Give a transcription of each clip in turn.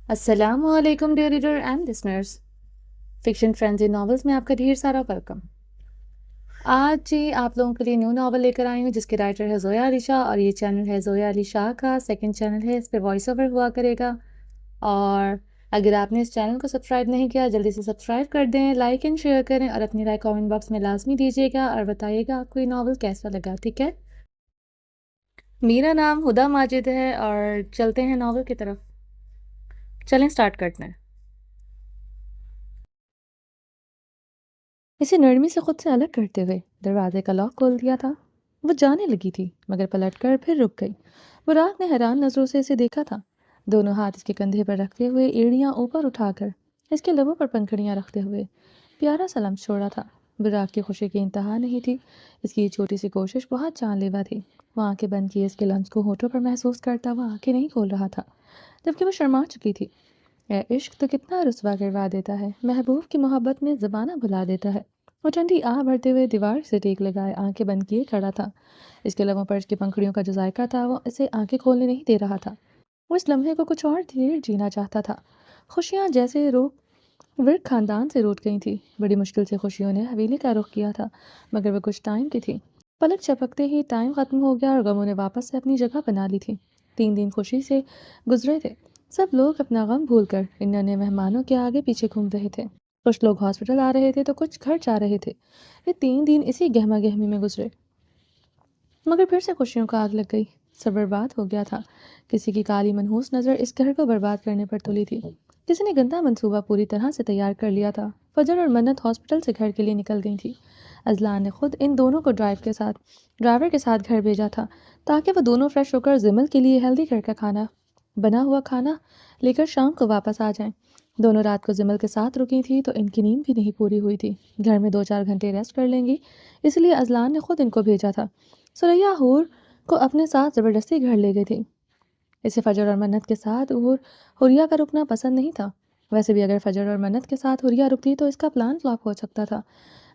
السلام علیکم dear reader and listeners, fiction frenzy novels میں آپ کا ڈھیر سارا ویلکم۔ آج جی آپ لوگوں کے لیے نیو ناول لے کر آئی ہوں جس کے رائٹر ہے زویا علی شاہ، اور یہ چینل ہے زویا علی شاہ کا سیکنڈ چینل ہے، اس پہ وائس اوور ہوا کرے گا۔ اور اگر آپ نے اس چینل کو سبسکرائب نہیں کیا جلدی سے سبسکرائب کر دیں، لائک اینڈ شیئر کریں، اور اپنی رائے کامنٹ باکس میں لازمی دیجیے گا اور بتائیے گا آپ کو یہ ناول کیسا لگا، ٹھیک ہے؟ میرا نام ہدا ماجد ہے اور چلتے ہیں ناول کی طرف، چلیں سٹارٹ کرتے ہیں۔ اسے نرمی سے خود سے الگ کرتے ہوئے دروازے کا لاک کھول دیا تھا۔ وہ جانے لگی تھی مگر پلٹ کر پھر رک گئی۔ براق نے حیران نظروں سے اسے دیکھا تھا، دونوں ہاتھ اس کے کندھے پر رکھتے ہوئے، ایڑیاں اوپر اٹھا کر اس کے لبوں پر پنکھڑیاں رکھتے ہوئے پیارا سا لمس چھوڑا تھا۔ براق کی خوشی کی انتہا نہیں تھی، اس کی یہ چھوٹی سی کوشش بہت جان لیوا تھی۔ وہ آنکھیں بند کیے اس کے لمس کو ہونٹوں پر محسوس کرتا ہوا آنکھیں نہیں کھول رہا تھا، جبکہ وہ شرما چکی تھی۔ اے عشق تو کتنا رسوا کروا دیتا ہے، محبوب کی محبت میں زبانہ بھلا دیتا ہے۔ وہ ٹھنڈی آہ بھرتے ہوئے دیوار سے ٹیک لگائے آنکھیں بند کیے کھڑا تھا۔ اس کے لبوں پر اس کی پنکھڑیوں کا جو ذائقہ تھا وہ اسے آنکھیں کھولنے نہیں دے رہا تھا۔ وہ اس لمحے کو کچھ اور دیر جینا چاہتا تھا۔ خوشیاں جیسے ورک خاندان سے روٹ گئی تھی۔ بڑی مشکل سے خوشیوں نے حویلی کا رخ کیا تھا، مگر وہ کچھ ٹائم کی تھی۔ پلک چپکتے ہی ٹائم ختم ہو گیا اور غموں نے واپس سے اپنی جگہ بنا لی تھی۔ 3 دن خوشی سے گزرے تھے۔ سب لوگ اپنا غم بھول کر ان ننے مہمانوں کے آگے پیچھے گھوم رہے تھے۔ کچھ لوگ ہاسپٹل آ رہے تھے تو کچھ گھر جا رہے تھے۔ یہ 3 دن اسی گہما گہمی میں گزرے، مگر پھر سے خوشیوں کا آگ لگ گئی۔ سب برباد ہو گیا تھا۔ کسی کی کالی منحوس نظر اس گھر کو برباد کرنے پر تلی تھی۔ کسی نے گندا منصوبہ پوری طرح سے تیار کر لیا تھا۔ فجر اور منت ہاسپٹل سے گھر کے لیے نکل گئی تھی۔ اذلان نے خود ان دونوں کو ڈرائیور کے ساتھ گھر بھیجا تھا تاکہ وہ دونوں فریش ہو کر زمل کے لیے ہیلدی گھر کا بنا ہوا کھانا لے کر شام کو واپس آ جائیں۔ دونوں رات کو زمل کے ساتھ رکی تھی تو ان کی نیند بھی نہیں پوری ہوئی تھی۔ گھر میں 2-4 گھنٹے ریسٹ کر لیں گی، اس لیے اذلان نے خود ان کو بھیجا تھا۔ سریا حور کو اپنے ساتھ زبردستی گھر لے گئی تھی۔ اسے فجر اور منت کے ساتھ حوریا کا رکنا پسند نہیں تھا۔ ویسے بھی اگر فجر اور منت کے ساتھ حوریا رکتی تو اس کا پلان فلاپ ہو سکتا تھا۔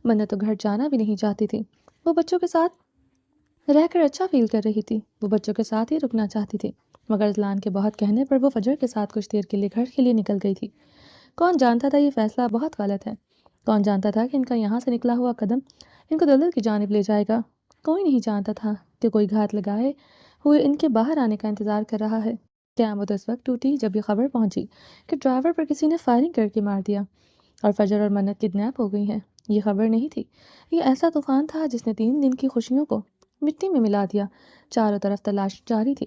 منت تو گھر جانا بھی نہیں چاہتی تھی۔ وہ بچوں کے ساتھ رہ کر اچھا فیل کر رہی تھی۔ وہ بچوں کے ساتھ ہی رکنا چاہتی تھی، مگر اذلان کے بہت کہنے پر وہ فجر کے ساتھ کچھ دیر کے لیے گھر کے لیے نکل گئی تھی۔ کون جانتا تھا یہ فیصلہ بہت غلط ہے؟ کون جانتا تھا کہ ان کا یہاں سے نکلا ہوا قدم ان کو دلدل کی جانب لے جائے گا؟ کوئی نہیں جانتا تھا کہ کوئی گھات لگائے ہوئے ان کے باہر آنے کا انتظار کر رہا ہے۔ قیامت تو اس وقت ٹوٹی جب یہ خبر پہنچی کہ ڈرائیور پر کسی نے فائرنگ کر کے مار دیا اور فجر اور منت کڈنیپ ہو گئی ہیں۔ یہ خبر نہیں تھی، یہ ایسا طوفان تھا جس نے 3 دن کی خوشیوں کو مٹی میں ملا دیا۔ چاروں طرف تلاش جاری تھی۔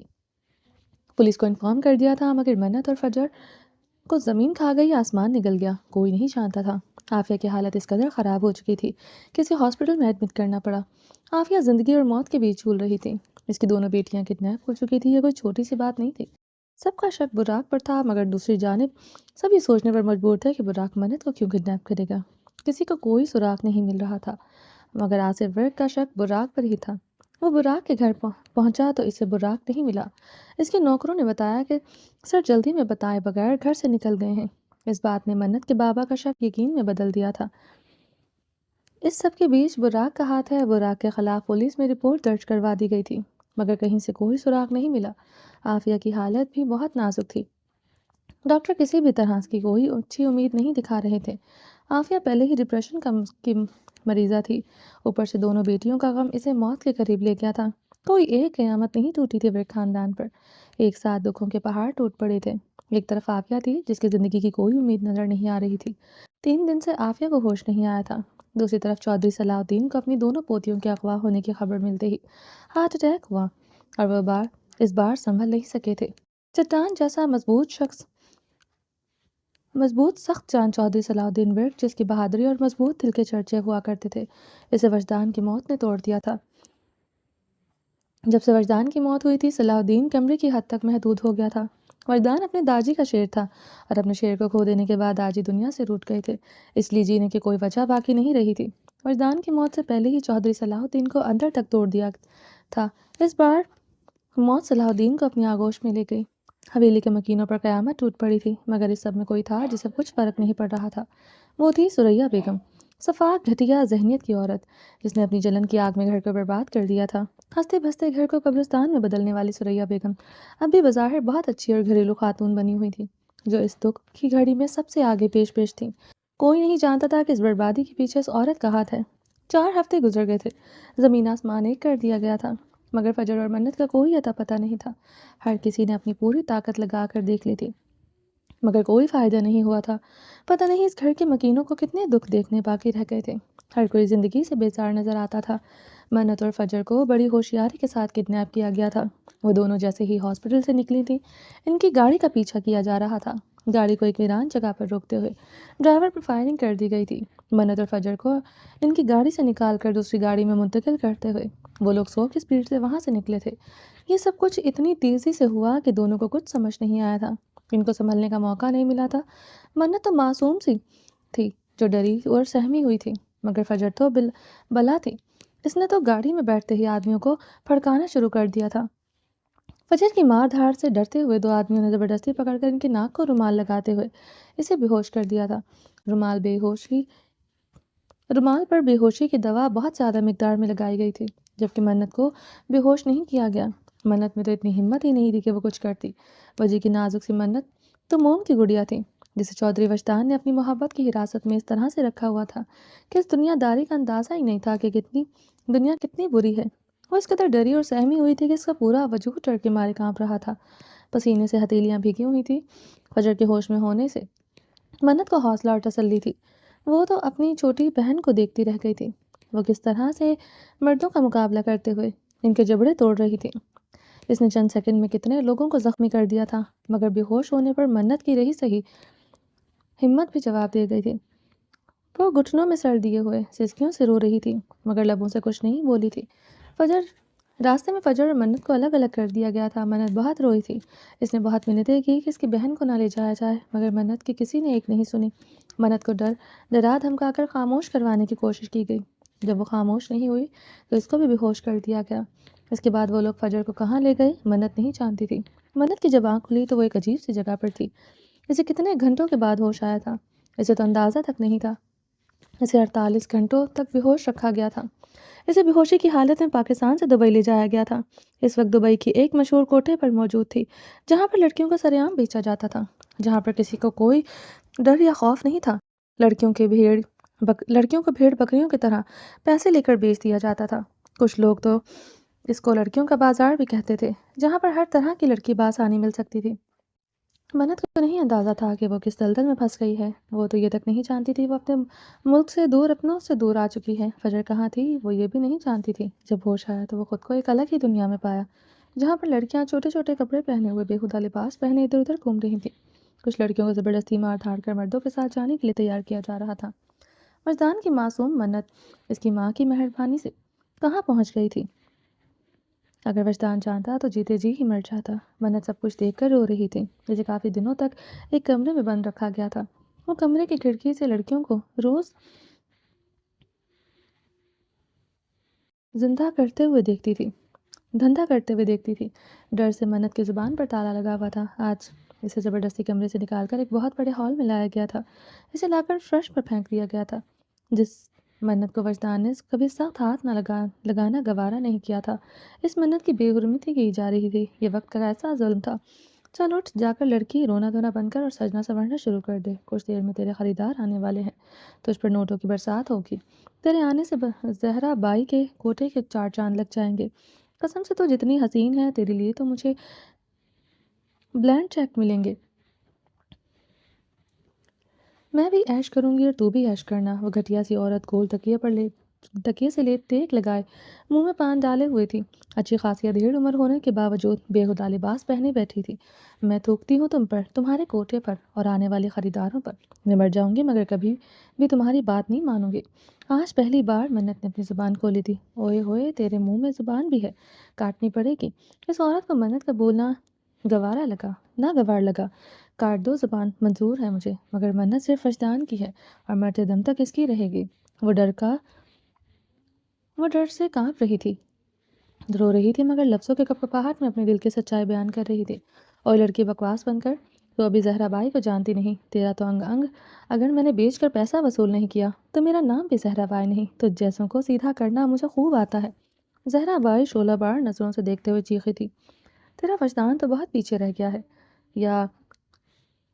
پولیس کو انفارم کر دیا تھا، مگر منت اور فجر کو زمین کھا گئی، آسمان نگل گیا، کوئی نہیں جانتا تھا۔ عافیہ کی حالت اس قدر خراب ہو چکی تھی کہ اسے ہاسپٹل میں ایڈمٹ کرنا پڑا۔ عافیہ زندگی اور موت کے بیچ جھول رہی تھی۔ اس کی دونوں بیٹیاں کڈنیپ ہو چکی تھی، یہ کوئی چھوٹی سی بات نہیں تھی۔ سب کا شک براق پر تھا، مگر دوسری جانب سب یہ سوچنے پر مجبور تھے کہ براق منت کو کیوں کڈنیپ کرے گا۔ کسی کو کوئی سراغ نہیں مل رہا تھا، مگر آصف ورک کا شک براق پر ہی تھا۔ وہ براق کے گھر پہنچا تو اسے براق نہیں ملا۔ اس کے نوکروں نے بتایا کہ سر جلدی میں بتائے بغیر گھر سے نکل گئے ہیں۔ اس بات نے منت کے بابا کا شک یقین میں بدل دیا تھا۔ اس سب کے بیچ براق کا ہاتھ ہے۔ براق کے خلاف پولیس میں رپورٹ درج کروا دی گئی تھی، مگر کہیں سے کوئی سراغ نہیں ملا۔ عافیہ کی حالت بھی بہت نازک تھی۔ ڈاکٹر کسی بھی طرح کی کوئی اچھی امید نہیں دکھا رہے تھے۔ عافیہ پہلے ہی ڈپریشن کی مریضہ تھی، اوپر سے دونوں بیٹیوں کا غم اسے موت کے قریب لے گیا تھا۔ کوئی ایک قیامت نہیں ٹوٹی تھی ورک خاندان پر، ایک ساتھ دکھوں کے پہاڑ ٹوٹ پڑے تھے۔ ایک طرف عافیہ تھی جس کی زندگی کی کوئی امید نظر نہیں آ رہی تھی۔ 3 دن سے عافیہ کو ہوش نہیں آیا تھا۔ دوسری طرف چودھری صلاح الدین کو اپنی دونوں پوتیوں کے اغوا ہونے کی خبر ملتے ہی ہارٹ اٹیک ہوا اور وہ اس بار سنبھل نہیں سکے تھے۔ چٹان جیسا مضبوط سخت جان چودھری صلاح الدین ورک، جس کی بہادری اور مضبوط دل کے چرچے ہوا کرتے تھے، اسے وجدان کی موت نے توڑ دیا تھا۔ جب سے وجدان کی موت ہوئی تھی، صلاح الدین کمرے کی حد تک محدود ہو گیا تھا۔ وجدان اپنے داجی کا شیر تھا اور اپنے شیر کو کھو دینے کے بعد داجی دنیا سے روٹ گئے تھے، اس لیے جینے کی کوئی وجہ باقی نہیں رہی تھی۔ وجدان کی موت سے پہلے ہی چودھری صلاح الدین کو اندر تک توڑ دیا تھا۔ اس بار موت صلاح الدین کو اپنی آغوش میں لے گئی۔ حویلی کے مکینوں پر قیامت ٹوٹ پڑی تھی، مگر اس سب میں کوئی تھا جسے کچھ فرق نہیں پڑ رہا تھا۔ وہ تھی سریا بیگم، صفاک گھٹیا ذہنیت کی عورت جس نے اپنی جلن کی آگ میں گھر کو برباد کر دیا تھا۔ ہنستے بھستے گھر کو قبرستان میں بدلنے والی سریا بیگم اب بھی بظاہر بہت اچھی اور گھریلو خاتون بنی ہوئی تھی۔ جو اس دکھ کی گھڑی میں سب سے آگے پیش تھیں۔ کوئی نہیں جانتا تھا کہ اس بربادی کے پیچھے اس عورت کا ہاتھ ہے۔ 4 ہفتے گزر گئے تھے، زمین آسمان ایک کر دیا گیا تھا، مگر فجر اور منت کا کوئی اتا پتہ نہیں تھا۔ ہر کسی نے اپنی پوری طاقت لگا کر دیکھ لی تھی، مگر کوئی فائدہ نہیں ہوا تھا۔ پتہ نہیں اس گھر کے مکینوں کو کتنے دکھ دیکھنے باقی رہ گئے تھے۔ ہر کوئی زندگی سے بیزار نظر آتا تھا۔ منت اور فجر کو بڑی ہوشیاری کے ساتھ کڈنیپ کیا گیا تھا۔ وہ دونوں جیسے ہی ہاسپٹل سے نکلی تھی، ان کی گاڑی کا پیچھا کیا جا رہا تھا۔ گاڑی کو ایک ویران جگہ پر روکتے ہوئے ڈرائیور پر فائرنگ کر دی گئی تھی۔ منت اور فجر کو ان کی گاڑی سے نکال کر دوسری گاڑی میں منتقل کرتے ہوئے وہ لوگ 100 کی سپیڈ سے وہاں سے نکلے تھے۔ یہ سب کچھ اتنی تیزی سے ہوا کہ دونوں کو کچھ سمجھ نہیں آیا تھا۔ ان کو سنبھلنے کا موقع نہیں ملا تھا۔ منت تو معصوم سی تھی جو ڈری اور سہمی ہوئی تھی، مگر فجر تو بلا تھی۔ اس نے تو گاڑی میں بیٹھتے ہی آدمیوں کو پھڑکانا شروع کر دیا تھا۔ فجر کی مار دھاڑ سے ڈرتے ہوئے 2 آدمیوں نے زبردستی پکڑ کر ان کی ناک کو رومال لگاتے ہوئے اسے بے ہوش کر دیا تھا۔ رومال پر بے ہوشی کی دوا بہت زیادہ مقدار میں لگائی گئی تھی، جبکہ منت کو بے ہوش نہیں کیا گیا۔ منت میں تو اتنی ہمت ہی نہیں تھی کہ وہ کچھ کرتی۔ وجی کی نازک سی منت تو موم کی گڑیا تھی، جسے چودھری وجدان نے اپنی محبت کی حراست میں اس طرح سے رکھا ہوا تھا کہ اس دنیا داری کا اندازہ ہی نہیں تھا کہ دنیا کتنی بری ہے۔ وہ اس قدر ڈری اور سہمی ہوئی تھی کہ اس کا پورا وجود ڈر کے مارے کانپ رہا تھا۔ پسینے سے ہتھیلیاں بھیگی ہوئی تھی۔ فجر کے ہوش میں ہونے سے منت کو حوصلہ اور تسلی تھی۔ وہ تو اپنی چھوٹی بہن کو دیکھتی رہ گئی تھی، وہ کس طرح سے مردوں کا مقابلہ کرتے ہوئے ان کے جبڑے توڑ رہی تھی۔ اس نے چند سیکنڈ میں کتنے لوگوں کو زخمی کر دیا تھا، مگر بے ہوش ہونے پر منت کی رہی صحیح ہمت بھی جواب دے گئی تھی۔ وہ گھٹنوں میں سر دیے ہوئے سسکیوں سے رو رہی تھی، مگر لبوں سے کچھ نہیں بولی تھی۔ راستے میں فجر اور منت کو الگ الگ کر دیا گیا تھا۔ منت بہت روئی تھی۔ اس نے بہت منتیں کی کہ اس کی بہن کو نہ لے جایا جائے، مگر منت کی کسی نے ایک نہیں سنی۔ منت کو ڈرا دھمکا کر خاموش کروانے کی کوشش کی گئی۔ جب وہ خاموش نہیں ہوئی تو اس کو بھی بے ہوش کر دیا گیا۔ اس کے بعد وہ لوگ فجر کو کہاں لے گئے منت نہیں جانتی تھی۔ منت کی جب آنکھ کھلی تو وہ ایک عجیب سی جگہ پر تھی۔ اسے کتنے گھنٹوں کے بعد ہوش آیا تھا، اسے تو اندازہ تک نہیں تھا۔ اسے 48 گھنٹوں تک بے ہوش رکھا گیا تھا۔ اسے بے ہوشی کی حالت میں پاکستان سے دبئی لے جایا گیا تھا۔ اس وقت دبئی کی ایک مشہور کوٹھے پر موجود تھی، جہاں پر لڑکیوں کو سرعام بیچا جاتا تھا، جہاں پر کسی کو کوئی ڈر یا خوف نہیں تھا۔ لڑکیوں کو بھیڑ بکریوں کی طرح پیسے لے کر بیچ دیا جاتا تھا۔ کچھ لوگ تو اس کو لڑکیوں کا بازار بھی کہتے تھے، جہاں پر ہر طرح کی لڑکی بآسانی مل سکتی تھی۔ منت کو نہیں اندازہ تھا کہ وہ کس دلدل میں پھنس گئی ہے۔ وہ تو یہ تک نہیں جانتی تھی وہ اپنے ملک سے دور، اپنوں سے دور آ چکی ہے۔ فجر کہاں تھی وہ یہ بھی نہیں جانتی تھی۔ جب ہوش آیا تو وہ خود کو ایک الگ ہی دنیا میں پایا، جہاں پر لڑکیاں چھوٹے چھوٹے کپڑے پہنے ہوئے بےہودہ لباس پہنے ادھر ادھر گھوم رہی تھیں۔ کچھ لڑکیوں کو زبردستی مار دھاڑ کر مردوں کے ساتھ جانے کے لیے تیار کیا جا رہا تھا۔ وجدان کی معصوم منت اس کی ماں کی مہربانی سے کہاں پہنچ گئی تھی؟ اگر وجدان جانتا تو جیتے جی ہی مر جاتا۔ منت سب کچھ دیکھ کر رو رہی تھی۔ اسے کافی دنوں تک ایک کمرے میں بند رکھا گیا تھا۔ وہ کمرے کی کھڑکی سے لڑکیوں کو روز دھندا کرتے ہوئے دیکھتی تھی۔ ڈر سے منت کی زبان پر تالا لگا ہوا تھا۔ آج اسے زبردستی کمرے سے نکال کر ایک بہت بڑے ہال میں لایا گیا تھا۔ اسے لا کر فرش پر پھینک دیا گیا تھا، جس منت کو وجدان نے کبھی سخت ہاتھ نہ لگانا گوارا نہیں کیا تھا۔ اس منت کی بے حرمتی کی جا رہی تھی۔ یہ وقت کا ایسا ظلم تھا۔ چل اٹھ جا کر لڑکی، رونا دھونا بند کر اور سجنا سنورنا شروع کر دے۔ کچھ دیر میں تیرے خریدار آنے والے ہیں، تجھ پر نوٹوں کی برسات ہوگی۔ تیرے آنے سے زہرا بائی کے کوٹے کے 4 چاند لگ جائیں گے۔ قسم سے تو جتنی حسین ہے، تیرے لیے تو مجھے بلینک چیک ملیں گے۔ میں بھی عیش کروں گی اور تو بھی عیش کرنا۔ وہ گھٹیا سی عورت گول تکیے سے ٹیک لگائے منہ میں پان ڈالے ہوئے تھی۔ اچھی خاصی ادھیڑ عمر ہونے کے باوجود بےہودہ لباس پہنے بیٹھی تھی۔ میں تھوکتی ہوں تم پر، تمہارے کوٹے پر اور آنے والے خریداروں پر۔ میں مر جاؤں گی مگر کبھی بھی تمہاری بات نہیں مانوں گی۔ آج پہلی بار منت نے اپنی زبان کھولی تھی۔ اوئے ہوئے، تیرے منہ میں زبان بھی ہے، کاٹنی پڑے گی۔ اس عورت کو منت کا بولنا ناگوار لگا۔ کاٹ دو زبان، منظور ہے مجھے، مگر منت صرف وجدان کی ہے اور مرتے دم تک اس کی رہے گی۔ وہ ڈر سے کانپ رہی تھی، رو رہی تھی، مگر لفظوں کے کپکپاہٹ میں اپنے دل کی سچائی بیان کر رہی تھی۔ اور لڑکی بکواس بن کر، تو ابھی زہرا بائی کو جانتی نہیں۔ تیرا تو انگ اگر میں نے بیچ کر پیسہ وصول نہیں کیا تو میرا نام بھی زہرا بائی نہیں۔ تجھ جیسوں کو سیدھا کرنا مجھے خوب آتا ہے۔ زہرا بائی شعلہ بار نظروں سے دیکھتے ہوئے چیخی تھی۔ تیرا وجدان تو بہت پیچھے رہ گیا ہے، یا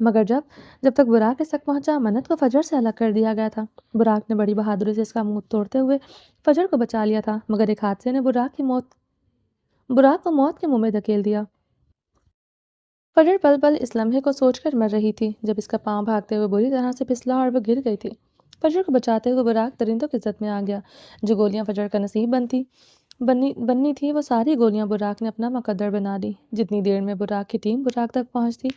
مگر جب تک براق اس تک پہنچا، منت کو فجر سے الگ کر دیا گیا تھا۔ براق نے بڑی بہادری سے اس کا منہ توڑتے ہوئے فجر کو بچا لیا تھا، مگر ایک حادثے نے براق کو موت کے منہ میں دھکیل دیا۔ فجر پل پل اس لمحے کو سوچ کر مر رہی تھی جب اس کا پاؤں بھاگتے ہوئے بری طرح سے پھسلا اور وہ گر گئی تھی۔ فجر کو بچاتے ہوئے براق درندوں کی زد میں آ گیا۔ جو گولیاں فجر کا نصیب بننی تھی، وہ ساری گولیاں براق نے اپنا مقدر بنا لی۔ جتنی دیر میں براق کی ٹیم براق تک پہنچتی،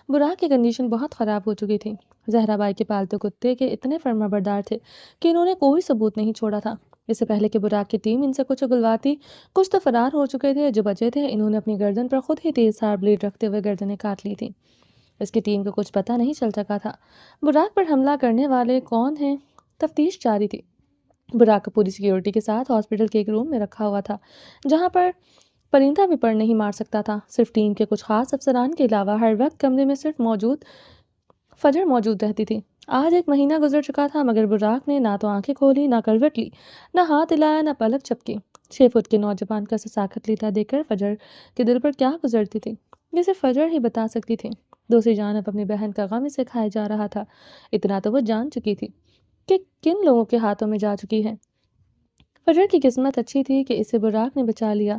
براق کی کنڈیشن بہت خراب ہو چکی تھی۔ زہرا بائی کے پالتو کتے کے اتنے فرمانبردار تھے کہ انہوں نے کوئی ثبوت نہیں چھوڑا تھا۔ اس سے پہلے کہ براق کی ٹیم ان سے کچھ اگلواتی، کچھ تو فرار ہو چکے تھے۔ جو بچے تھے، انہوں نے اپنی گردن پر خود ہی تیز دھار بلیڈ رکھتے ہوئے گردنیں کاٹ لی تھیں۔ اس کی ٹیم کو کچھ پتہ نہیں چل سکا تھا براق پر حملہ کرنے والے کون ہیں۔ تفتیش جاری تھی۔ براق کو پوری سیکیورٹی کے ساتھ ہاسپٹل کے ایک روم میں رکھا ہوا تھا، جہاں پر پرندہ بھی پر نہیں مار سکتا تھا۔ صرف ٹیم کے کچھ خاص افسران کے علاوہ ہر وقت کمرے میں صرف فجر موجود رہتی تھی۔ آج ایک مہینہ گزر چکا تھا، مگر براق نے نہ تو آنکھیں کھولی، نہ کروٹ لی، نہ ہاتھ ہلایا، نہ پلک جھپکی۔ 6 فٹ کے نوجوان کا ساکت لیتا دیکھ کر فجر کے دل پر کیا گزرتی تھی، یہ صرف فجر ہی بتا سکتی تھی۔ دوسری جانب اپنی بہن کا غم اسے کھائے جا رہا تھا۔ اتنا تو وہ جان چکی تھی کہ کن لوگوں کے ہاتھوں میں جا چکی ہے۔ فجر کی قسمت اچھی تھی کہ اسے براق نے بچا لیا،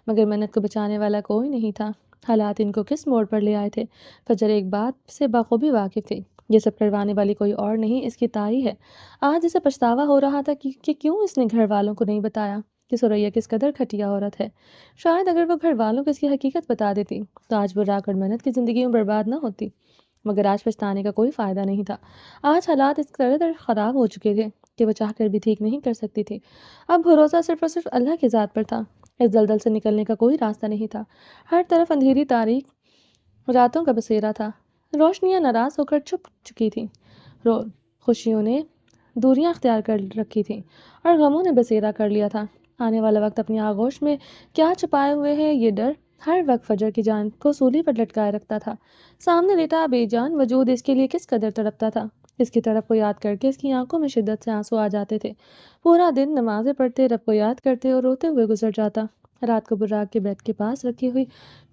مگر منت کو بچانے والا کوئی نہیں تھا۔ حالات ان کو کس موڑ پر لے آئے تھے؟ فجر ایک بات سے بخوبی واقف تھی، یہ سب کروانے والی کوئی اور نہیں، اس کی تائی ہے۔ آج اسے پچھتاوا ہو رہا تھا کہ کیوں اس نے گھر والوں کو نہیں بتایا کہ سوریا کس قدر گھٹیا عورت ہے۔ شاید اگر وہ گھر والوں کو اس کی حقیقت بتا دیتی تو آج براق اور منت کی زندگیوں برباد نہ ہوتی، مگر آج پچھتانے کا کوئی فائدہ نہیں تھا۔ آج حالات اس قدر خراب ہو چکے تھے کہ وہ چاہ کر بھی ٹھیک نہیں کر سکتی تھی۔ اب بھروسہ صرف اور صرف اللہ کی ذات پر تھا۔ اس دلدل سے نکلنے کا کوئی راستہ نہیں تھا۔ ہر طرف اندھیری تاریک راتوں کا بسیرا تھا۔ روشنیاں ناراض ہو کر چھپ چکی تھیں۔ خوشیوں نے دوریاں اختیار کر رکھی تھیں اور غموں نے بسیرا کر لیا تھا۔ آنے والا وقت اپنی آغوش میں کیا چھپائے ہوئے ہے، یہ ڈر ہر وقت فجر کی جان کو سولی پر لٹکائے رکھتا تھا۔ سامنے لیٹا بے جان وجود اس کے لیے کس قدر تڑپتا تھا۔ اس کی طرف کو یاد کر کے اس کی آنکھوں میں شدت سے آنسو آ جاتے تھے۔ پورا دن نمازیں پڑھتے، رب کو یاد کرتے اور روتے ہوئے گزر جاتا۔ رات کو براق کے بیڈ کے پاس رکھی ہوئی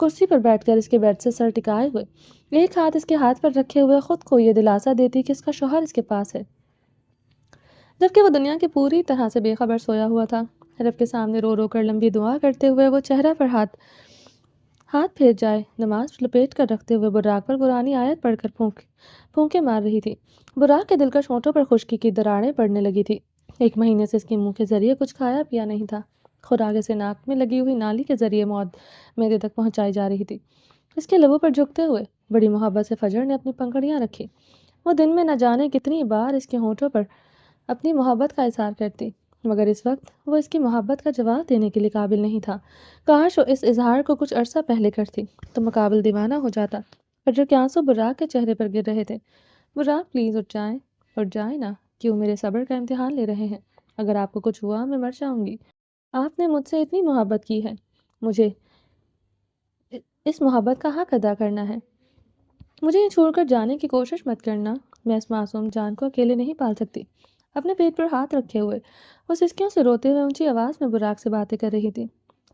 کرسی پر بیٹھ کر اس کے بیڈ سے سر ٹکائے ہوئے، ایک ہاتھ اس کے ہاتھ پر رکھے ہوئے خود کو یہ دلاسا دیتی کہ اس کا شوہر اس کے پاس ہے، جبکہ وہ دنیا کی پوری طرح سے بے خبر سویا ہوا تھا۔ رب کے سامنے رو رو کر لمبی دعا کرتے ہوئے وہ چہرہ پر ہاتھ پھیر جائے نماز لپیٹ کر رکھتے ہوئے براق پر قرآنی آیت پڑھ کر پھونکے مار رہی تھی۔ براق کے دلکش ہونٹوں پر خشکی کی دراڑیں پڑنے لگی تھی۔ 1 مہینے سے اس کے منہ کے ذریعے کچھ کھایا پیا نہیں تھا۔ خوراک اسے ناک میں لگی ہوئی نالی کے ذریعے معدے تک پہنچائی جا رہی تھی۔ اس کے لبوں پر جھکتے ہوئے بڑی محبت سے فجر نے اپنی پنکھڑیاں رکھی۔ وہ دن میں نہ جانے کتنی بار اس کے ہونٹوں پر اپنی محبت کا اظہار کرتی، مگر اس وقت وہ اس کی محبت کا جواب دینے کے لیے قابل نہیں تھا۔ کاش وہ اس اظہار کو کچھ عرصہ پہلے کرتی تو مقابل دیوانہ ہو جاتا۔ فجر کے آنسو براق کے چہرے پر گر رہے تھے۔ براق پلیز اٹھ جائیں نا، کیوں میرے صبر کا امتحان لے رہے ہیں؟ اگر آپ کو کچھ ہوا میں مر جاؤں گی۔ آپ نے مجھ سے اتنی محبت کی ہے، مجھے اس محبت کا حق ادا کرنا ہے۔ مجھے یہ چھوڑ کر جانے کی کوشش مت کرنا، میں اس معصوم جان کو اکیلے نہیں پال سکتی۔ اپنے پیٹ پر ہاتھ رکھے ہوئے وہ سسکیوں سے روتے ہوئے اونچی آواز میں براق سے باتیں کر رہی تھی۔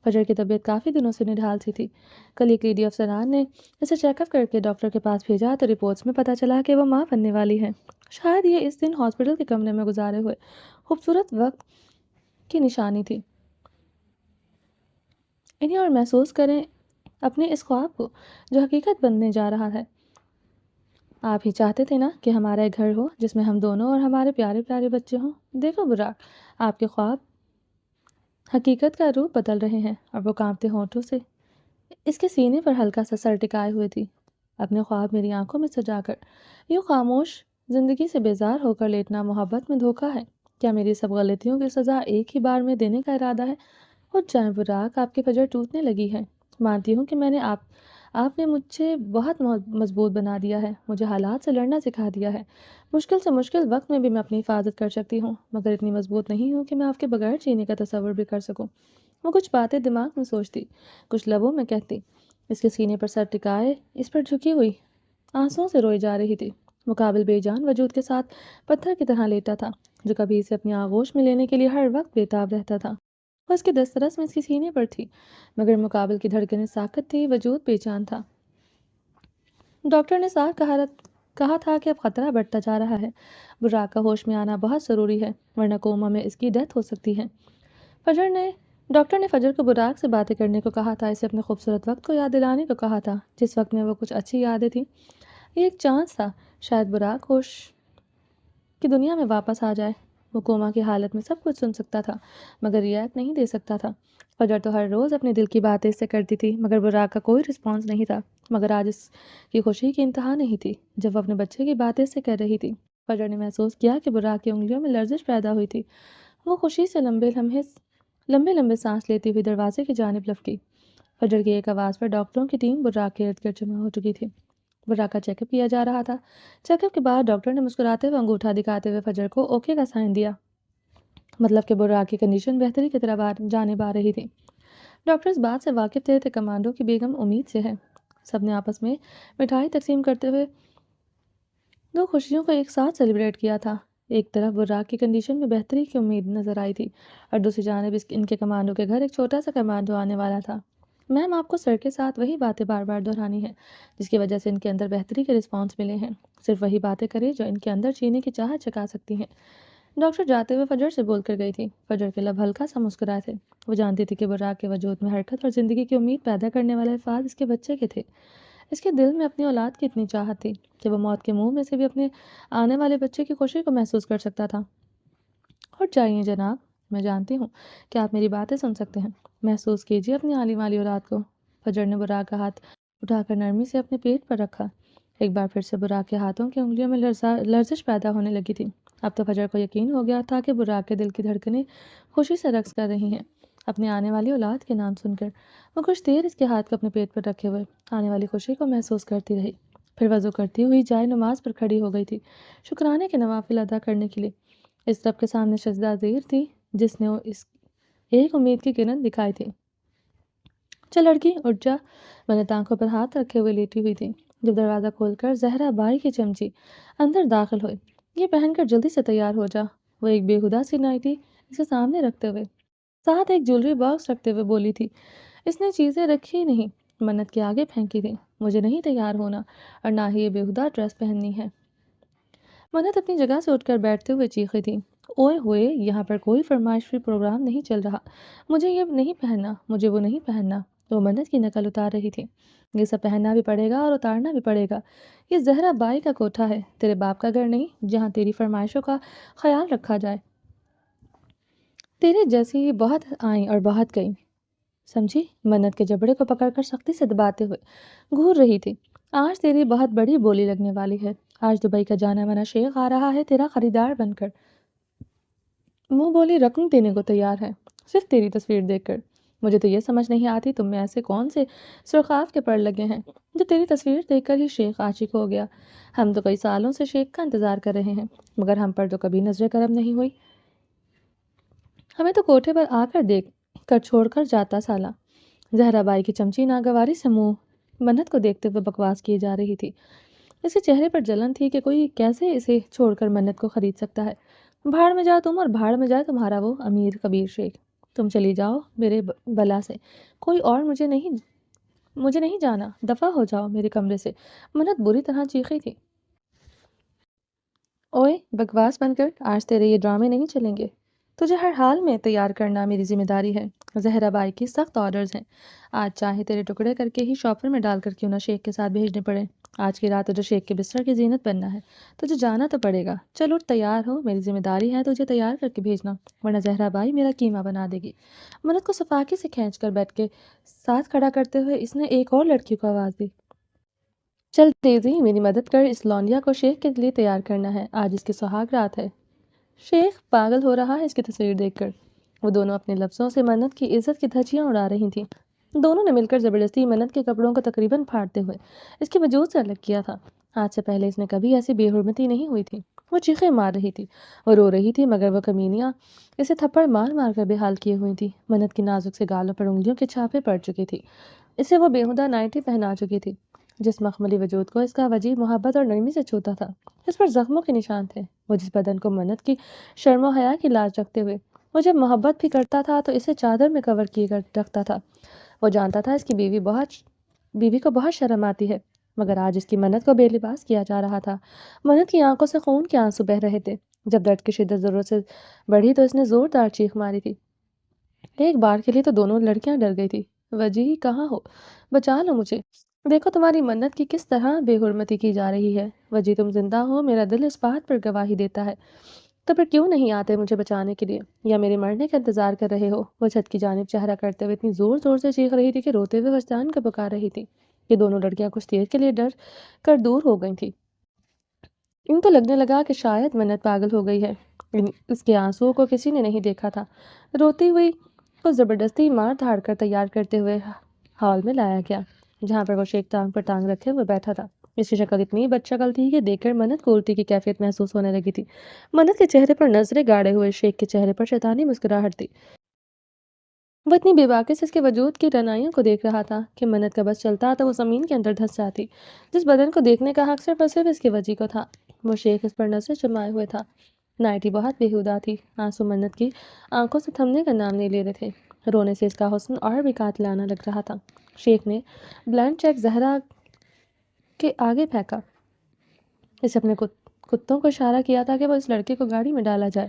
فجر کی طبیعت کافی دنوں سے نڈھال سی تھی۔ کل ایک لیڈی افسران نے اسے چیک اپ کر کے ڈاکٹر کے پاس بھیجا تو رپورٹس میں پتہ چلا کہ وہ ماں بننے والی ہے۔ شاید یہ اس دن ہاسپٹل کے کمرے میں گزارے ہوئے خوبصورت وقت کی نشانی تھی۔ انہیں اور محسوس کریں اپنے اس خواب کو جو حقیقت بننے جا رہا ہے۔ آپ ہی چاہتے تھے نا کہ ہمارا ایک گھر ہو جس میں ہم دونوں اور ہمارے پیارے پیارے بچے ہوں۔ دیکھو براق، آپ کے خواب حقیقت کا روپ بدل رہے ہیں۔ اور وہ کانپتے ہونٹوں سے اس کے سینے پر ہلکا سا سر ٹکائے ہوئے تھی۔ اپنے خواب میری آنکھوں میں سجا کر یوں خاموش زندگی سے بیزار ہو کر لیٹنا محبت میں دھوکا ہے؟ کیا میری سب غلطیوں کی سزا ایک ہی بار میں دینے کا ارادہ ہے؟ اٹھ جائیں براق، آپ کی فجر ٹوٹنے لگی ہے۔ مانتی ہوں کہ آپ نے مجھے بہت مضبوط بنا دیا ہے، مجھے حالات سے لڑنا سکھا دیا ہے۔ مشکل سے مشکل وقت میں بھی میں اپنی حفاظت کر سکتی ہوں، مگر اتنی مضبوط نہیں ہوں کہ میں آپ کے بغیر جینے کا تصور بھی کر سکوں۔ وہ کچھ باتیں دماغ میں سوچتی، کچھ لبوں میں کہتی، اس کے سینے پر سر ٹکائے اس پر جھکی ہوئی آنسوؤں سے روئی جا رہی تھی۔ مقابل بے جان وجود کے ساتھ پتھر کی طرح لیٹا تھا، جو کبھی اسے اپنی آغوش میں لینے کے لیے ہر وقت بےتاب رہتا تھا۔ وہ اس کے دسترس میں اس کے سینے پر تھی، مگر مقابل کی دھڑکنیں ساکت تھی، وجود بے جان تھا۔ ڈاکٹر نے صاف کہا تھا کہ اب خطرہ بڑھتا جا رہا ہے، براق کا ہوش میں آنا بہت ضروری ہے ورنہ کوما میں اس کی ڈیتھ ہو سکتی ہے۔ ڈاکٹر نے فجر کو براق سے باتیں کرنے کو کہا تھا، اسے اپنے خوبصورت وقت کو یاد دلانے کو کہا تھا جس وقت میں وہ کچھ اچھی یادیں تھیں۔ یہ ایک چانس تھا، شاید براق ہوش کی دنیا میں واپس آ جائے۔ وہ کوما کی حالت میں سب کچھ سن سکتا تھا مگر ریئیکٹ نہیں دے سکتا تھا۔ فجر تو ہر روز اپنے دل کی باتیں اس سے کرتی تھی مگر براق کا کوئی رسپانس نہیں تھا، مگر آج اس کی خوشی کی انتہا نہیں تھی جب وہ اپنے بچے کی باتیں اس سے کر رہی تھی۔ فجر نے محسوس کیا کہ براق کی انگلیوں میں لرزش پیدا ہوئی تھی۔ وہ خوشی سے لمبے لمبے سانس لیتی ہوئی دروازے کی جانب لپکی۔ فجر کی ایک آواز پر ڈاکٹروں کی ٹیم براق کے ارد گرد جمع ہو چکی تھی۔ براق کا چیک اپ کیا جا رہا تھا۔ چیک اپ کے بعد ڈاکٹر نے مسکراتے ہوئے انگوٹھا دکھاتے ہوئے فجر کو اوکے کا سائن دیا، مطلب کہ براق کی کنڈیشن بہتری کی طرف جانب آ رہی تھی۔ ڈاکٹر اس بات سے واقف تھے کمانڈو کی بیگم امید سے ہے۔ سب نے آپس میں مٹھائی تقسیم کرتے ہوئے دو خوشیوں کو ایک ساتھ سیلیبریٹ کیا تھا۔ ایک طرف براق کی کنڈیشن میں بہتری کی امید نظر آئی تھی اور دوسری جانب ان کے کمانڈو کے گھر ایک چھوٹا سا کمانڈو آنے والا تھا۔ میم، آپ کو سر کے ساتھ وہی باتیں بار بار دہرانی ہیں جس کی وجہ سے ان کے اندر بہتری کے رسپانس ملے ہیں۔ صرف وہی باتیں کریں جو ان کے اندر جینے کی چاہت جگا سکتی ہیں۔ ڈاکٹر جاتے ہوئے فجر سے بول کر گئی تھی۔ فجر کے لب ہلکا سا مسکرائے تھے۔ وہ جانتی تھی کہ براق کے وجود میں حرکت اور زندگی کی امید پیدا کرنے والے الفاظ اس کے بچے کے تھے۔ اس کے دل میں اپنی اولاد کی اتنی چاہت تھی کہ وہ موت کے منہ میں سے بھی اپنے آنے والے بچے کی خوشی کو محسوس کر سکتا تھا۔ اٹھ جائیے جناب، میں جانتی ہوں کہ آپ میری باتیں سن سکتے ہیں، محسوس کیجیے اپنی آنے والی اولاد کو۔ فجر نے براق کا ہاتھ اٹھا کر نرمی سے اپنے پیٹ پر رکھا۔ ایک بار پھر سے براق کے ہاتھوں کی انگلیوں میں لرزش پیدا ہونے لگی تھی۔ اب تو فجر کو یقین ہو گیا تھا کہ براق کے دل کی دھڑکنیں خوشی سے رقص کر رہی ہیں اپنی آنے والی اولاد کے نام سن کر۔ وہ کچھ دیر اس کے ہاتھ کو اپنے پیٹ پر رکھے ہوئے آنے والی خوشی کو محسوس کرتی رہی، پھر وضو کرتی ہوئی جائے نماز پر کھڑی ہو گئی تھی شکرانے کے نوافل ادا کرنے کے لیے۔ اس رب کے سامنے سجدہ زیر تھی جس نے اس ایک امید کی کرن دکھائی تھی۔ چل لڑکی اٹھ جا، میں نے آنکھوں پر ہاتھ رکھے ہوئے لیٹی ہوئی تھی جب دروازہ کھول کر زہرا بائی کی چمچی اندر داخل ہوئی۔ یہ پہن کر جلدی سے تیار ہو جا، وہ ایک بےہودہ سی نائٹی اسے سامنے رکھتے ہوئے ساتھ ایک جولری باکس رکھتے ہوئے بولی تھی۔ اس نے چیزیں رکھی نہیں، منت کے آگے پھینکی تھی۔ مجھے نہیں تیار ہونا اور نہ ہی یہ بےہودہ ڈریس پہننی ہے۔ منت اپنی جگہ سے اٹھ کر بیٹھتے ہوئے چیخی تھی، اوئے ہوئے، یہاں پر کوئی فرمائش فری پروگرام نہیں چل رہا، مجھے یہ نہیں پہننا، مجھے وہ نہیں پہننا۔ وہ منت کی نقل اتار رہی تھی۔ یہ سب پہننا بھی پڑے گا اور اتارنا بھی پڑے گا۔ یہ زہرا بائی کا کوٹھا ہے، تیرے باپ کا گھر نہیں جہاں تیری فرمائشوں کا خیال رکھا جائے۔ تیرے جیسی بہت آئیں اور بہت گئیں، سمجھی؟ منت کے جبڑے کو پکڑ کر سختی سے دباتے ہوئے گھور رہی تھی۔ آج تیری بہت بڑی بولی لگنے والی ہے۔ آج دبئی کا جانا مانا شیخ آ رہا ہے تیرا خریدار بن کر، منہ بولی رقم دینے کو تیار ہے صرف تیری تصویر دیکھ کر۔ مجھے تو یہ سمجھ نہیں آتی تم میں ایسے کون سے سرخاب کے پڑ لگے ہیں جو تیری تصویر دیکھ کر ہی شیخ عاشق ہو گیا۔ ہم تو کئی سالوں سے شیخ کا انتظار کر رہے ہیں مگر ہم پر تو کبھی نظر کرم نہیں ہوئی۔ ہمیں تو کوٹھے پر آ کر دیکھ کر چھوڑ کر جاتا سالا۔ زہرا بائی کی چمچی ناگواری سے منہ منت کو دیکھتے ہوئے بکواس کیے جا رہی تھی۔ اسے چہرے پر جلن تھی کہ کوئی کیسے اسے چھوڑ کر منت کو خرید سکتا ہے۔ بھاڑ میں جاؤ تم اور بھاڑ میں جائے تمہارا وہ امیر کبیر شیخ۔ تم چلی جاؤ میرے بلا سے، کوئی اور مجھے نہیں جانا، دفع ہو جاؤ میرے کمرے سے۔ منت بری طرح چیخی تھی۔ اوئے بکواس بند کر، آج تیرے یہ ڈرامے نہیں چلیں گے، تجھے ہر حال میں تیار کرنا میری ذمہ داری ہے۔ زہرا بائی کی سخت آرڈرز ہیں، آج چاہے تیرے ٹکڑے کر کے ہی شاپر میں ڈال کر کیوں نہ شیخ کے ساتھ بھیجنے پڑے۔ آج کی رات تجھے شیخ کے بستر کی زینت بننا ہے، تجھے جانا تو پڑے گا۔ چل اٹھ، تیار ہو، میری ذمہ داری ہے تجھے تیار کر کے بھیجنا ورنہ زہرا بائی میرا کیما بنا دے گی۔ منت کو صفاقی سے کھینچ کر بیٹھ کے ساتھ کھڑا کرتے ہوئے اس نے ایک اور لڑکی کو آواز دی، چل تیزی میری مدد کر، اس لونڈیا کو شیخ کے لیے تیار کرنا ہے، آج اس کی سہاگ رات ہے۔ شیخ پاگل ہو رہا ہے اس کی تصویر دیکھ کر۔ وہ دونوں اپنے لفظوں سے منت کی عزت کی دھجیاں اڑا رہی تھیں۔ دونوں نے مل کر زبردستی منت کے کپڑوں کو تقریباً پھاڑتے ہوئے اس کے وجود سے الگ کیا تھا۔ آج سے پہلے اس نے کبھی ایسی بے حرمتی نہیں ہوئی تھی۔ وہ چیخیں مار رہی تھی، وہ رو رہی تھی مگر وہ کمینیاں اسے تھپڑ مار مار کر بے حال کیے ہوئی تھی۔ منت کی نازک سے گالوں پر انگلیوں کے چھاپے پڑ چکی تھی، اسے وہ بےہودہ نائٹی پہنا چکی تھی جس مخملی وجود کو اس کا وجیح محبت اور نرمی سے چھوتا تھا۔ اس پر زخموں کے نشان تھے۔ وہ جس بدن کو منت کی شرم و حیا کی لاج رکھتے ہوئے وہ جب محبت بھی کرتا تھا تو اسے چادر میں کور کیے کر رکھتا تھا۔ وہ جانتا تھا اس کی بیوی کو بہت شرم آتی ہے مگر آج اس کی منت کو بے لباس کیا جا رہا تھا۔ منت کی آنکھوں سے خون کے آنسو بہہ رہے تھے۔ جب درد کی شدت ضرورت سے بڑھی تو اس نے زوردار چیخ ماری تھی۔ ایک بار کے لیے تو دونوں لڑکیاں ڈر گئی تھی۔ وجیح کہاں ہو؟ بچا لو مجھے، دیکھو تمہاری منت کی کس طرح بے حرمتی کی جا رہی ہے۔ وجیح تم زندہ ہو، میرا دل اس بات پر گواہی دیتا ہے، تو پھر کیوں نہیں آتے مجھے بچانے کے لیے، یا میرے مرنے کا انتظار کر رہے ہو؟ وہ چھت کی جانب چہرہ کرتے ہوئے اتنی زور زور سے چیخ رہی تھی کہ روتے ہوئے وجدان کو پکار رہی تھی۔ یہ دونوں لڑکیاں کچھ دیر کے لیے ڈر کر دور ہو گئی تھی۔ ان کو لگنے لگا کہ شاید منت پاگل ہو گئی ہے۔ اس کے آنسوؤں کو کسی نے نہیں دیکھا تھا۔ روتی ہوئی کو زبردستی مار دھاڑ کر تیار کرتے ہوئے ہال میں لایا گیا، جہاں پر وہ شیخ ٹانگ پر ٹانگ رکھے ہوئے بیٹھا تھا۔ اس کی شکل اتنی بد شکل تھی کہ دیکھ کر منت کو الٹی کی کیفیت محسوس ہونے لگی تھی۔ منت کے چہرے پر نظریں گاڑے ہوئے شیخ کے چہرے پر شیطانی مسکراہٹ تھی۔ وہ اتنی بے باکی سے اس کے وجود کی رعنائیوں کو دیکھ رہا تھا کہ منت کا بس چلتا تو وہ زمین کے اندر دھس جاتی۔ جس بدن کو دیکھنے کا حق صرف اور صرف اس کے وجی کو تھا، وہ شیخ اس پر نظریں جمائے ہوئے تھا۔ نائٹی بہت بیہودہ تھی، آنسو منت کی آنکھوں سے تھمنے کا نام نہیں لے رہے تھے۔ رونے سے اس کا حسن اور بھی قاتلانہ لگ رہا تھا۔ شیخ نے بلینک چیک زہرا کے آگے پھینکا۔ اسے اپنے کتوں کو اشارہ کیا تھا کہ وہ اس لڑکے کو گاڑی میں ڈالا جائے۔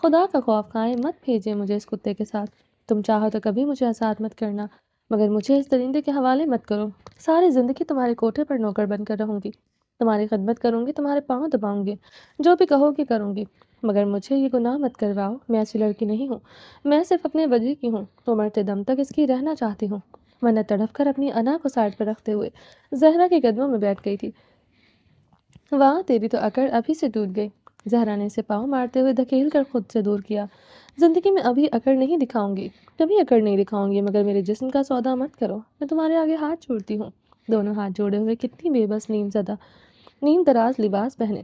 خدا کا خوف کھائے مت بھیجے مجھے اس کتے کے ساتھ۔ تم چاہو تو کبھی مجھے آزاد مت کرنا، مگر مجھے اس درندے کے حوالے مت کرو۔ ساری زندگی تمہارے کوٹھے پر نوکر بن کر رہوں گی، تمہاری خدمت کروں گی، تمہارے پاؤں دباؤں گی، جو بھی کہو گی کروں گی، مگر مجھے یہ گناہ مت کرواؤ۔ میں ایسی لڑکی نہیں ہوں، میں صرف اپنے وجی کی ہوں، تو مرتے دم تک اس کی رہنا چاہتی ہوں۔ منت تڑپ کر اپنی انا کو سائڈ پر رکھتے ہوئے زہرا کے قدموں میں بیٹھ گئی تھی۔ واہ تیری تو اکڑ ابھی سے ٹوٹ گئی۔ زہرا نے اسے پاؤں مارتے ہوئے دھکیل کر خود سے دور کیا۔ زندگی میں ابھی اکڑ نہیں دکھاؤں گی، کبھی اکڑ نہیں دکھاؤں گی، مگر میرے جسم کا سودا مت کرو، میں تمہارے آگے ہاتھ جوڑتی ہوں۔ دونوں ہاتھ جوڑے ہوئے کتنی بے بس نیم دراز لباس پہنے